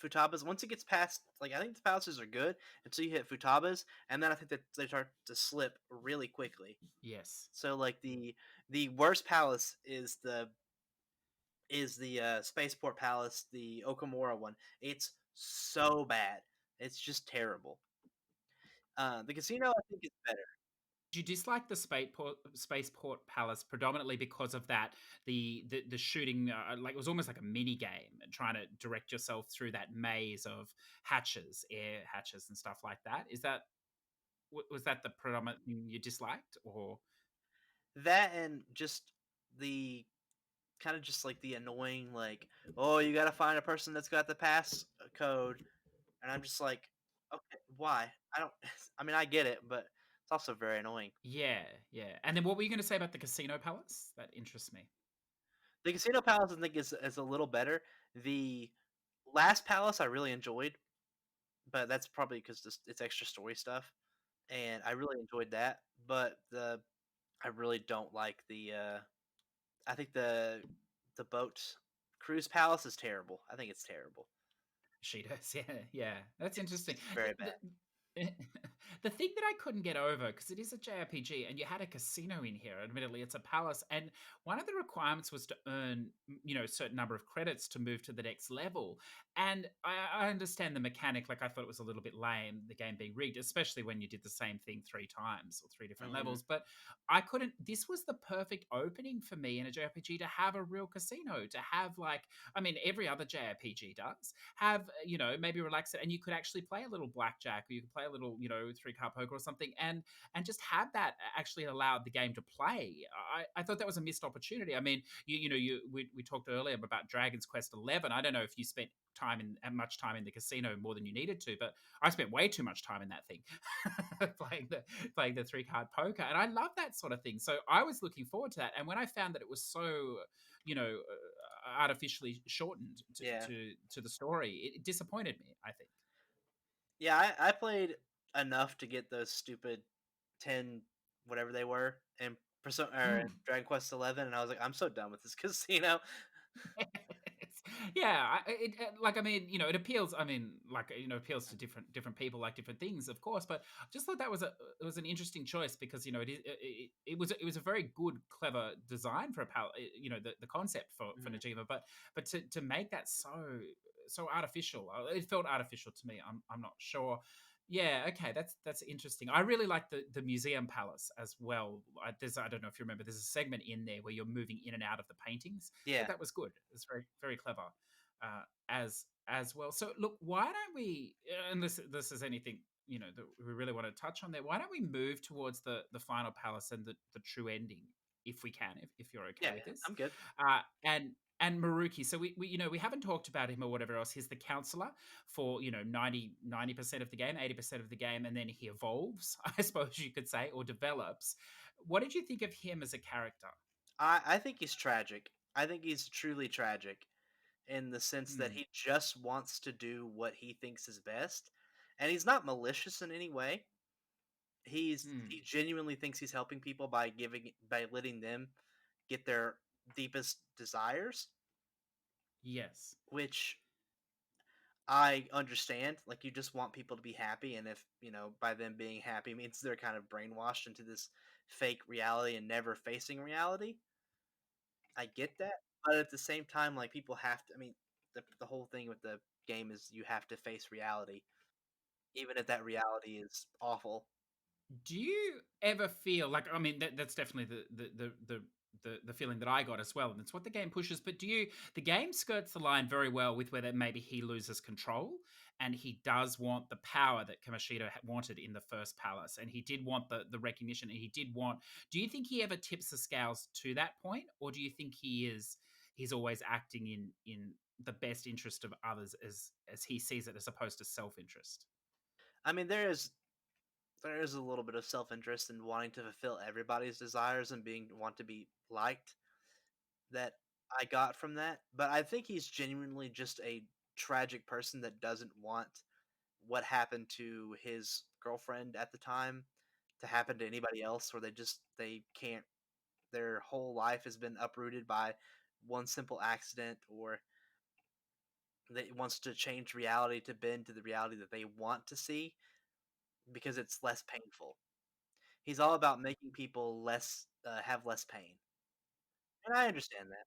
Futabas. Once it gets past, like I think the palaces are good until you hit Futabas, and then I think that they start to slip really quickly. Yes. So like the worst palace is the Spaceport Palace, the Okamura one. It's so bad. It's just terrible. The casino I think is better. Do you dislike the spaceport palace predominantly because of that the shooting like it was almost like a mini game trying to direct yourself through that maze of hatches, air hatches and stuff like that? Is that was that the predominant thing you disliked or That and just the kind of just like the annoying like, oh, you got to find a person that's got the pass code, and I'm just like, okay, why? I don't. I mean, I get it, but it's also very annoying. yeah, yeah. And then what were you going to say about the casino palace? That interests me. The Casino Palace I think is a little better. The last palace I really enjoyed, but that's probably because it's extra story stuff, and I really enjoyed that. But the I really don't like the. I think the boat cruise palace is terrible. I think it's terrible. She does, yeah, yeah. That's interesting. It's very bad. The thing that I couldn't get over, because it is a JRPG and you had a casino in here, admittedly, it's a palace, and one of the requirements was to earn, a certain number of credits to move to the next level. And I understand the mechanic, like I thought it was a little bit lame, the game being rigged, especially when you did the same thing three times or three different Hmm. levels. But I couldn't, this was the perfect opening for me in a JRPG to have a real casino, to have like, I mean, every other JRPG does have maybe relax it and you could actually play a little blackjack or you could play a little three card poker or something and just have that actually allowed the game to play. I thought that was a missed opportunity. I mean, we talked earlier about Dragon's Quest 11. I don't know if you spent much time in the casino more than you needed to, but I spent way too much time in that thing playing the three card poker, and I love that sort of thing. So I was looking forward to that, and when I found that it was so artificially shortened Yeah, to the story, it disappointed me, I think. yeah. I played enough to get those stupid 10 whatever they were in in Mm. Dragon Quest 11, and I was like, I'm so done with this casino. Yeah, like I mean, it appeals. I mean, like appeals to different people, like different things, of course. But I just thought that was it was an interesting choice because it was a very good, clever design for a pal. The concept for Mhm. Najima, but to make that so artificial, it felt artificial to me. I'm not sure. Yeah, okay, that's interesting. I really like the museum palace as well. I don't know if you remember. There's a segment in there where you're moving in and out of the paintings. Thought Yeah, that was good. It's very very clever, as well. So look, why don't we? Unless this is anything that we really want to touch on there, why don't we move towards the final palace and the true ending if we can, if you're okay yeah, with yeah. this, I'm good. and Maruki. So we haven't talked about him or whatever else. He's the counselor for 90% of the game, 80% of the game, and then he evolves, I suppose you could say, or develops. What did you think of him as a character? I think he's tragic. I think he's truly tragic in the sense that Hmm. he just wants to do what he thinks is best, and he's not malicious in any way. He Hmm. genuinely thinks he's helping people by letting them get their deepest desires, Yes. which I understand. Like you just want people to be happy, and if by them being happy means they're kind of brainwashed into this fake reality and never facing reality, I get that. But at the same time, like people have to. I mean, the whole thing with the game is you have to face reality, even if that reality is awful. Do you ever feel like I mean that's definitely the feeling that I got as well, and it's what the game pushes. But the game skirts the line very well with whether maybe he loses control and he does want the power that Kamoshida wanted in the first palace, and he did want the recognition, and he did want. Do you think he ever tips the scales to that point, or do you think he's always acting in the best interest of others as he sees it, as opposed to self interest? I mean, there is a little bit of self interest in wanting to fulfill everybody's desires and want to be liked that I got from that. But I think he's genuinely just a tragic person that doesn't want what happened to his girlfriend at the time to happen to anybody else, where they can't. Their whole life has been uprooted by one simple accident, or that wants to change reality to bend to the reality that they want to see because it's less painful. He's all about making people less have less pain, and I understand that.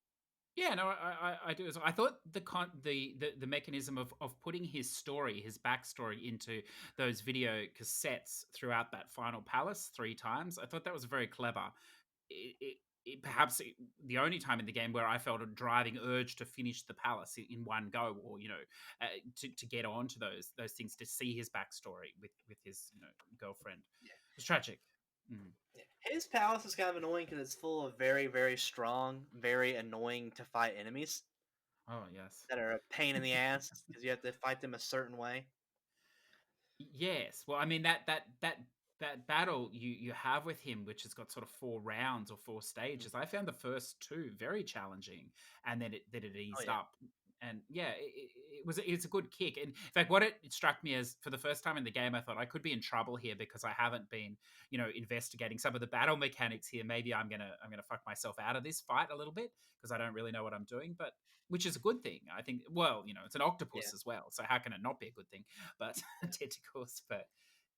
Yeah, no, I do as well. I thought the mechanism of putting his story, his backstory into those video cassettes throughout that final palace 3 times. I thought that was very clever. Perhaps the only time in the game where I felt a driving urge to finish the palace in one go, or to get on to those things, to see his backstory with his girlfriend. Yeah. It was tragic. Mm. Yeah. His palace is kind of annoying because it's full of very, very strong, very annoying to fight enemies Oh yes. that are a pain in the ass because you have to fight them a certain way. Yes. Well, I mean that battle you have with him, which has got sort of 4 rounds or 4 stages. Mhm. I found the first 2 very challenging, and then it Oh eased yeah, up. And yeah, it's a good kick. And in fact, what it struck me as, for the first time in the game, I thought I could be in trouble here because I haven't been investigating some of the battle mechanics here. Maybe I'm gonna fuck myself out of this fight a little bit because I don't really know what I'm doing. But which is a good thing, I think. Well, it's an yeah. octopus as well, so how can it not be a good thing? But tentacles. But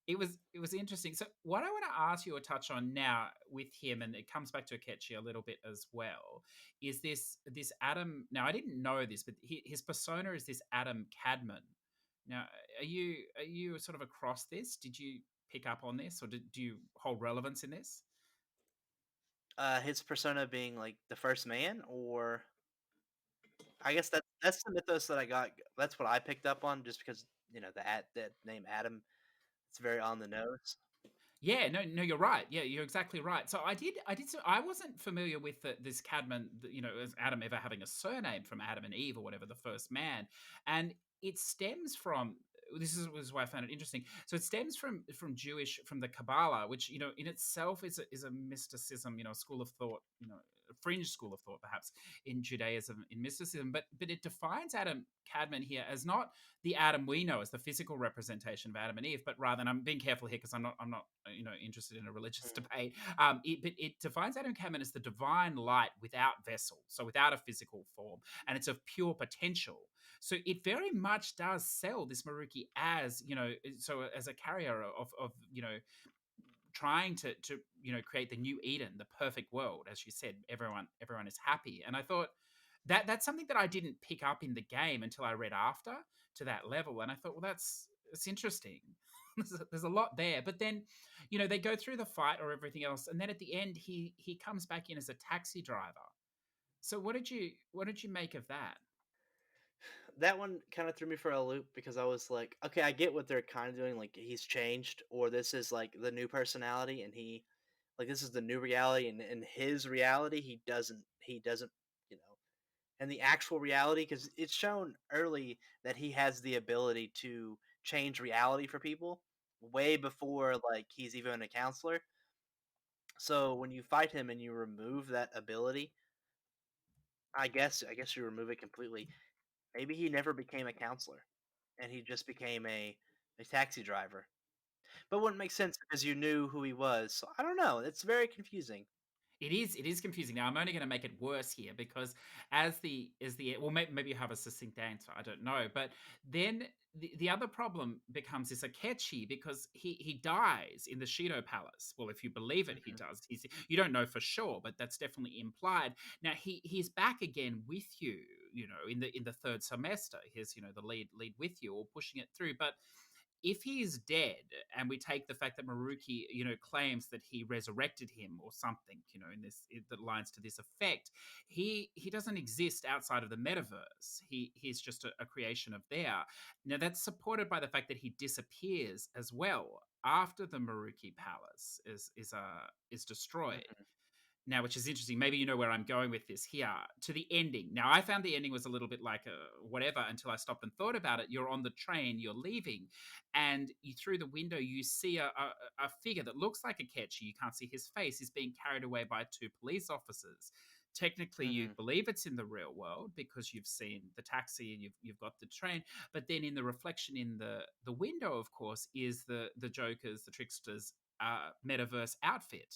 it was interesting. So what I want to ask you or touch on now with him, and it comes back to Akechi a little bit as well, is this Adam. Now I didn't know this, but his persona is this Adam Cadman. Now, are you sort of across this? Did you pick up on this, or do you hold relevance in this? His persona being like the first man, or I guess that's the mythos that I got. That's what I picked up on, just because that name Adam. It's very on the nose. Yeah, no, no, you're right. Yeah, you're exactly right. So I did. So I wasn't familiar with this Cadman, as Adam ever having a surname from Adam and Eve or whatever, the first man, and it stems from. Was why I found it interesting. So it stems from from the Kabbalah, which in itself is a mysticism, a school of thought, a fringe school of thought, perhaps in Judaism, in mysticism. But it defines Adam Cadman here as not the Adam we know as the physical representation of Adam and Eve, but rather, and I'm being careful here because I'm not interested in a religious Mhm. debate. But it defines Adam Cameron as the divine light without vessel, so without a physical form, and it's of pure potential. So it very much does sell this Maruki as so as a carrier of trying to create the new Eden, the perfect world. As you said, everyone is happy, and I thought that's something that I didn't pick up in the game until I read after to that level, and I thought, well, that's interesting. There's a lot there, but then they go through the fight or everything else, and then at the end he comes back in as a taxi driver. So what did you make of that? That one kind of threw me for a loop because I was like, okay, I get what they're kind of doing. Like he's changed, or this is like the new personality, and this is the new reality, and in his reality, he doesn't, you know, and the actual reality, because it's shown early that he has the ability to change reality for people way before like he's even a counselor. So when you fight him and you remove that ability, I guess you remove it completely. Maybe he never became a counselor, and he just became a taxi driver. But wouldn't make sense because you knew who he was. So I don't know. It's very confusing. It is confusing. Now I'm only going to make it worse here because as the well, maybe you have a succinct answer. I don't know, but then the other problem becomes this Akechi because he dies in the Shido Palace. Well, if you believe it, he Mhm, does. You don't know for sure, but that's definitely implied. Now he's back again with you. In the third semester, he's the lead with you or pushing it through, but if he is dead and we take the fact that Maruki, claims that he resurrected him or something, that lines to this effect, he doesn't exist outside of the metaverse. He's just a creation of there. Now that's supported by the fact that he disappears as well after the Maruki Palace is destroyed. mhm, Now, which is interesting. Maybe you know where I'm going with this here to the ending. Now, I found the ending was a little bit like whatever until I stopped and thought about it. You're on the train, you're leaving, and through the window you see a figure that looks like a catchy. You can't see his face. Is being carried away by 2 police officers. Technically, you mhm, believe it's in the real world because you've seen the taxi and you've got the train. But then in the reflection in the window, of course, is the Joker's, the trickster's metaverse outfit,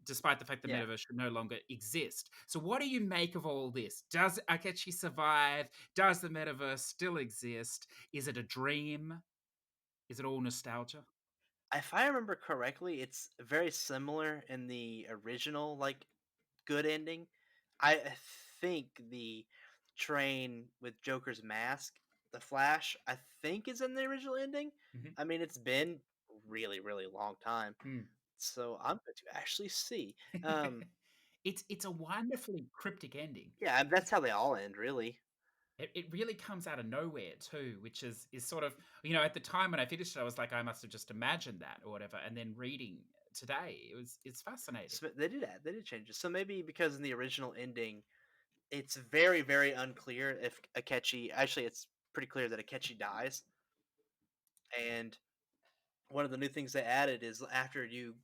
despite the fact the Yeah. metaverse should no longer exist. So, what do you make of all this? Does Akechi survive? Does the metaverse still exist? Is it a dream? Is it all nostalgia? If I remember correctly, it's very similar in the original, like, good ending. I think the train with Joker's mask, the Flash, I think is in the original ending. Mhm. I mean, it's been really, really long time, Mm. so I'm good to actually see. Um, It's a wonderfully cryptic ending. yeah, that's how they all end, really. It really comes out of nowhere too, which is sort of, at the time when I finished it, I was like, I must have just imagined that or whatever. And then reading today, it's fascinating. So they did change it. So maybe because in the original ending, it's very, very unclear if Akechi. Actually, it's pretty clear that Akechi dies, and one of the new things they added is after you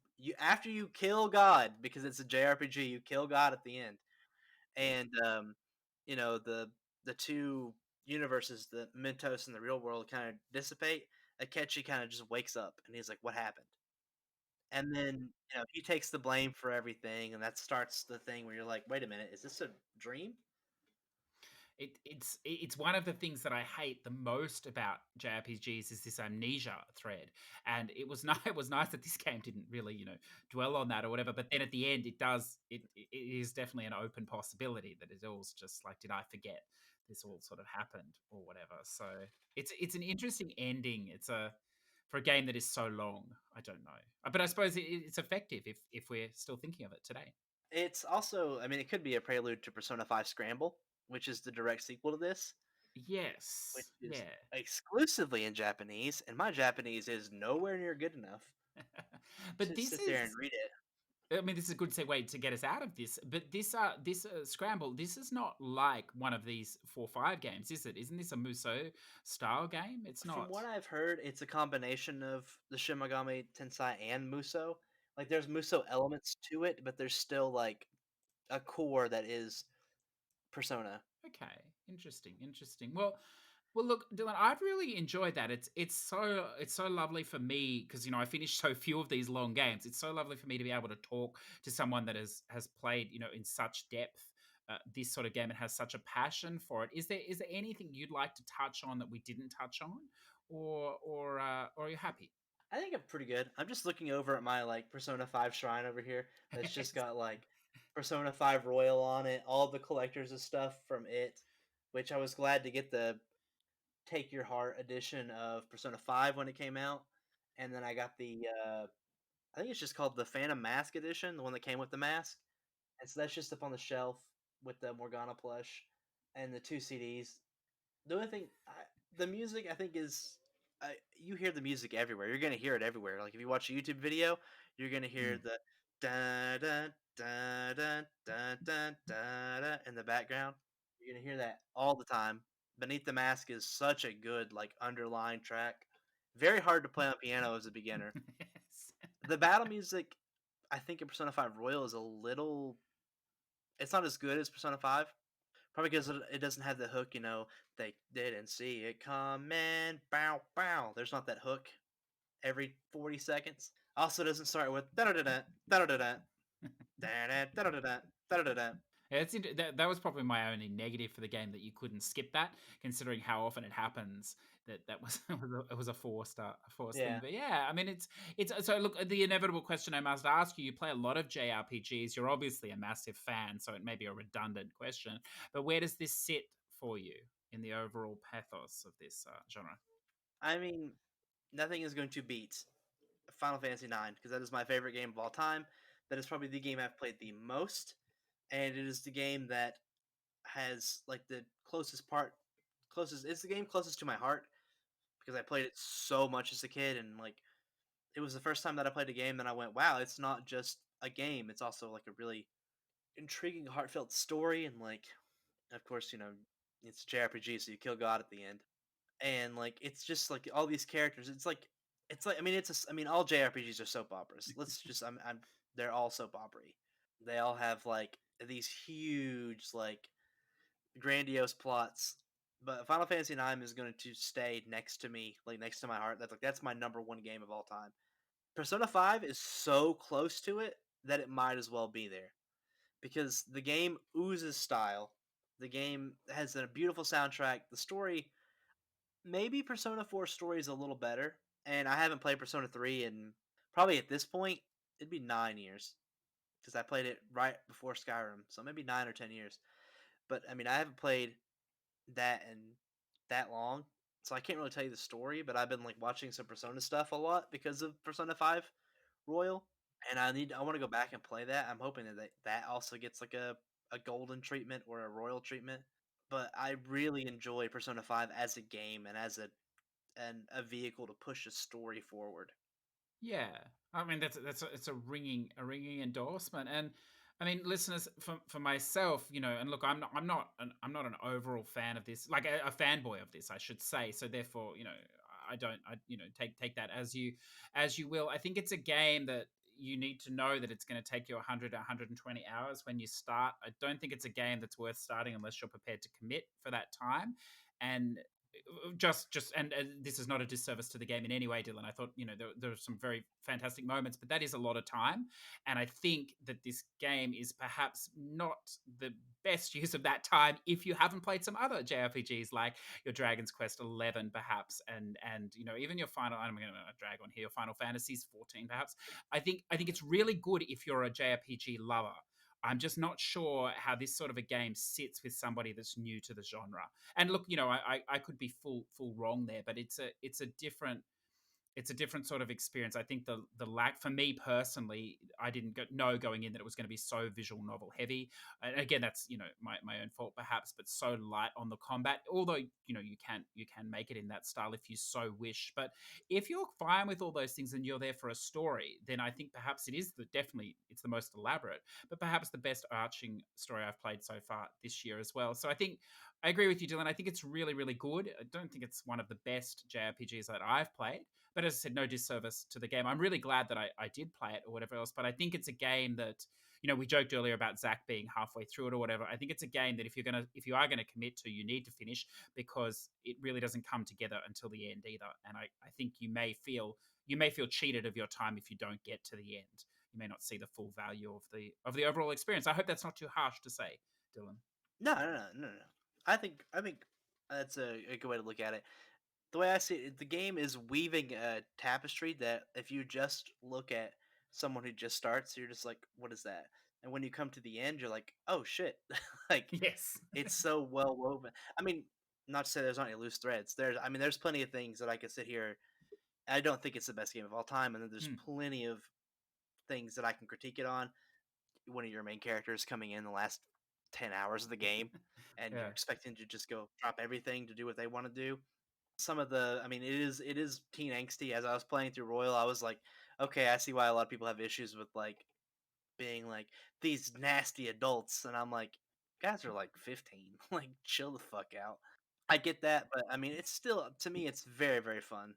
kill God, because it's a JRPG, you kill God at the end, and the two universes, the Mentos and the real world, kind of dissipate. Akechi kind of just wakes up and he's like, "What happened?" And then he takes the blame for everything, and that starts the thing where you're like, "Wait a minute, is this a dream?" It's one of the things that I hate the most about JRPGs is this amnesia thread, and it was it was nice that this game didn't really dwell on that or whatever. But then at the end, it is definitely an open possibility that it all's just like, did I forget this all sort of happened or whatever? So it's an interesting ending. It's a for a game that is so long. I don't know, but I suppose it's effective if we're still thinking of it today. It's also, I mean, it could be a prelude to Persona 5 Scramble, which is the direct sequel to this, which Yes, is yeah. exclusively in Japanese, and my Japanese is nowhere near good enough But to this sit there and is read it. I mean, this is a good segue to get us out of this. But this scramble, this is not like one of these 4-5 games, is it? Isn't this a Muso style game? It's From not. what I've heard, it's a combination of the Shin Megami Tensei and Muso. Like, there's Muso elements to it, but there's still like a core that is Persona. Okay, interesting, interesting. Well, look, Dylan, I've really enjoyed that. It's so lovely for me because I finished so few of these long games. It's so lovely for me to be able to talk to someone that has played in such depth this sort of game and has such a passion for it. Is there anything you'd like to touch on that we didn't touch on, or are you happy? I think I'm pretty good. I'm just looking over at my like Persona 5 shrine over here that's just got like Persona 5 Royal on it, all the collectors of stuff from it, which I was glad to get the Take Your Heart edition of Persona 5 when it came out. And then I got the I think it's just called the Phantom Mask edition, the one that came with the mask. And so that's just up on the shelf with the Morgana plush and the two CDs. The only thing, the music I think is, you hear the music everywhere. You're gonna hear it everywhere. Like if you watch a YouTube video, you're gonna hear Mm. the da da da da da da da da in the background. You're gonna hear that all the time. Beneath the Mask is such a good like underlying track. Very hard to play on piano as a beginner. Yes. The battle music, I think in Persona 5 Royal is a little. It's not as good as Persona 5. Probably because it doesn't have the hook, they didn't see it coming. Bow, bow. There's not that hook every 40 seconds. Also, doesn't start with da da da da da da da da da da da da da da. Yeah, that was probably my only negative for the game that you couldn't skip that, considering how often it happens. That was it was a forced thing. Yeah. But yeah, I mean it's so look the inevitable question I must ask you. You play a lot of JRPGs. You're obviously a massive fan, so it may be a redundant question. But where does this sit for you in the overall pathos of this genre? I mean, nothing is going to beat Final Fantasy IX because that is my favorite game of all time. That is probably the game I've played the most, and it is the game that has like the closest. It's the game closest to my heart because I played it so much as a kid, and like it was the first time that I played a game that I went, wow, it's not just a game. It's also like a really intriguing, heartfelt story. And like, of course, it's a JRPG, so you kill God at the end. And like, it's just like all these characters. I mean, I mean, all JRPGs are soap operas. Let's just, they're all soap opery. They all have like these huge, like grandiose plots. But Final Fantasy IX is going to stay next to me, like next to my heart. That's my number one game of all time. Persona 5 is so close to it, that it might as well be there because the game oozes style. The game has a beautiful soundtrack. The story, maybe Persona 4 story is a little better, and I haven't played Persona 3 in probably at this point it'd be 9 years because I played it right before Skyrim, so maybe 9 or 10 years. But I mean, I haven't played that in that long, so I can't really tell you the story. But I've been like watching some Persona stuff a lot because of Persona 5 Royal, and I want to go back and play that. I'm hoping that also gets like a golden treatment or a royal treatment. But I really enjoy Persona 5 as a game and as a vehicle to push a story forward. Yeah, I mean it's a ringing endorsement, and I mean, listeners, for myself, and look, I'm not an overall fan of this, like a fanboy of this, I should say. So therefore, I don't, take that as you will. I think it's a game that you need to know that it's going to take you 100 to 120 hours when you start. I don't think it's a game that's worth starting unless you're prepared to commit for that time, and just and this is not a disservice to the game in any way, Dylan. I thought there are some very fantastic moments, but that is a lot of time, and I think that this game is perhaps not the best use of that time if you haven't played some other JRPGs like your Dragon's Quest 11, perhaps, and even your final. I'm going to drag on here. Your Final Fantasies 14, perhaps. I think it's really good if you're a JRPG lover. I'm just not sure how this sort of a game sits with somebody that's new to the genre. And look, I could be full wrong there, but it's a different sort of experience. I think the lack for me personally, I didn't know going in that it was going to be so visual novel heavy. And again, that's my own fault perhaps, but so light on the combat. Although you can make it in that style if you so wish. But if you're fine with all those things and you're there for a story, then I think perhaps it is definitely it's the most elaborate, but perhaps the best arching story I've played so far this year as well. So I agree with you, Dylan. I think it's really, really good. I don't think it's one of the best JRPGs that I've played, but as I said, no disservice to the game. I'm really glad that I did play it or whatever else. But I think it's a game that, we joked earlier about Zach being halfway through it or whatever. I think it's a game that if you are gonna commit to, you need to finish because it really doesn't come together until the end either. And I think you may feel cheated of your time if you don't get to the end. You may not see the full value of the overall experience. I hope that's not too harsh to say, Dylan. No, no, no, no, no. I think that's a good way to look at it. The way I see it, the game is weaving a tapestry that if you just look at someone who just starts, you're just like, what is that? And when you come to the end, you're like, oh shit. Like Yes. it's so well woven. I mean, not to say there's not any loose threads. There's plenty of things that I could sit here. I don't think it's the best game of all time, and then there's Hmm. plenty of things that I can critique it on. One of your main characters coming in the last 10 hours of the game, and you're Yeah. expecting to just go drop everything to do what they want to do. Some of the, I mean, it is teen angsty. As I was playing through Royal, I was like, okay, I see why a lot of people have issues with like being like these nasty adults, and I'm like, guys are like 15, like chill the fuck out. I get that, but I mean, it's still to me, it's very very fun.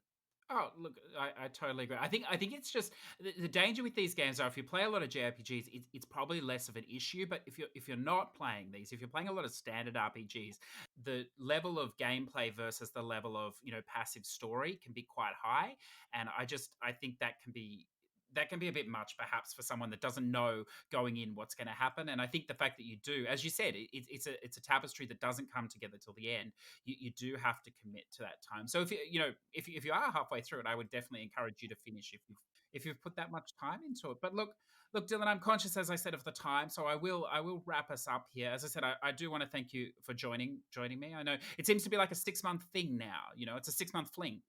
Oh, look, I totally agree. I think it's just the danger with these games are if you play a lot of JRPGs, it's probably less of an issue. But if you're not playing these, if you're playing a lot of standard RPGs, the level of gameplay versus the level of passive story can be quite high, and I think that can be a bit much perhaps for someone that doesn't know going in what's going to happen. And I think the fact that you do, as you said, it's a tapestry that doesn't come together till the end. You do have to commit to that time. So if you are halfway through it, I would definitely encourage you to finish if you've put that much time into it. But look, Dylan, I'm conscious, as I said, of the time, so I will wrap us up here. As I said, I do want to thank you for joining me. I know it seems to be like a 6 month thing now. It's a 6 month fling.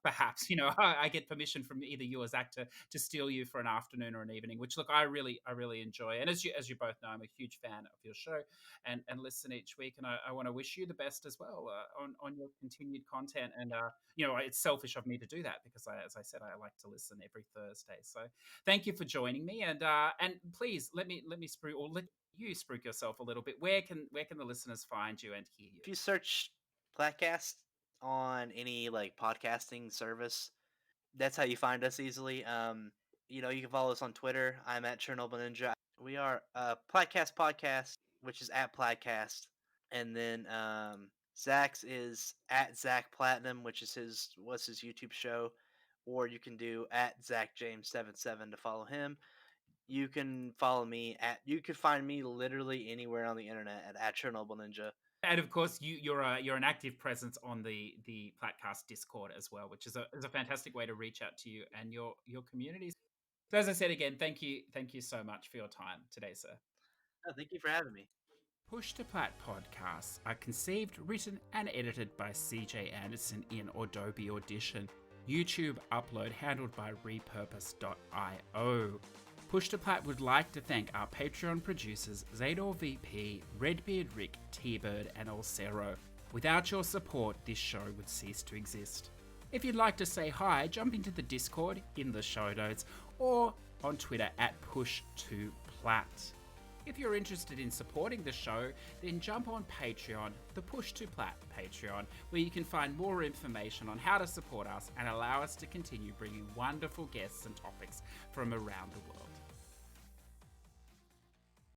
Perhaps I get permission from either you or Zach to steal you for an afternoon or an evening, which look I really enjoy. And as you both know, I'm a huge fan of your show and listen each week. And I want to wish you the best as well on your continued content. And it's selfish of me to do that because as I said, I like to listen every Thursday. So thank you for joining me. And please let me spruik or let you spruik yourself a little bit. Where can the listeners find you and hear you? If you search Platcast on any like podcasting service, that's how you find us easily. You can follow us on Twitter. I'm at ChernobylNinja. We are Platcast Podcast, which is at Platcast, and then Zach's is at Zach Platinum, which is his YouTube show, or you can do at Zach James 77 to follow him. You can follow me at. You could find me literally anywhere on the internet at ChernobylNinja. And of course, you're an active presence on the Platcast Discord as well, which is a fantastic way to reach out to you and your communities. So as I said again, thank you so much for your time today, sir. Oh, thank you for having me. Push to Plat podcasts are conceived, written, and edited by CJ Anderson in Adobe Audition. YouTube upload handled by repurpose.io. Push to Plat would like to thank our Patreon producers Zador VP, Redbeard Rick, T-Bird, and Olcero. Without your support, this show would cease to exist. If you'd like to say hi, jump into the Discord in the show notes or on Twitter at Push2Plat. If you're interested in supporting the show, then jump on Patreon, the Push2Plat Patreon, where you can find more information on how to support us and allow us to continue bringing wonderful guests and topics from around the world.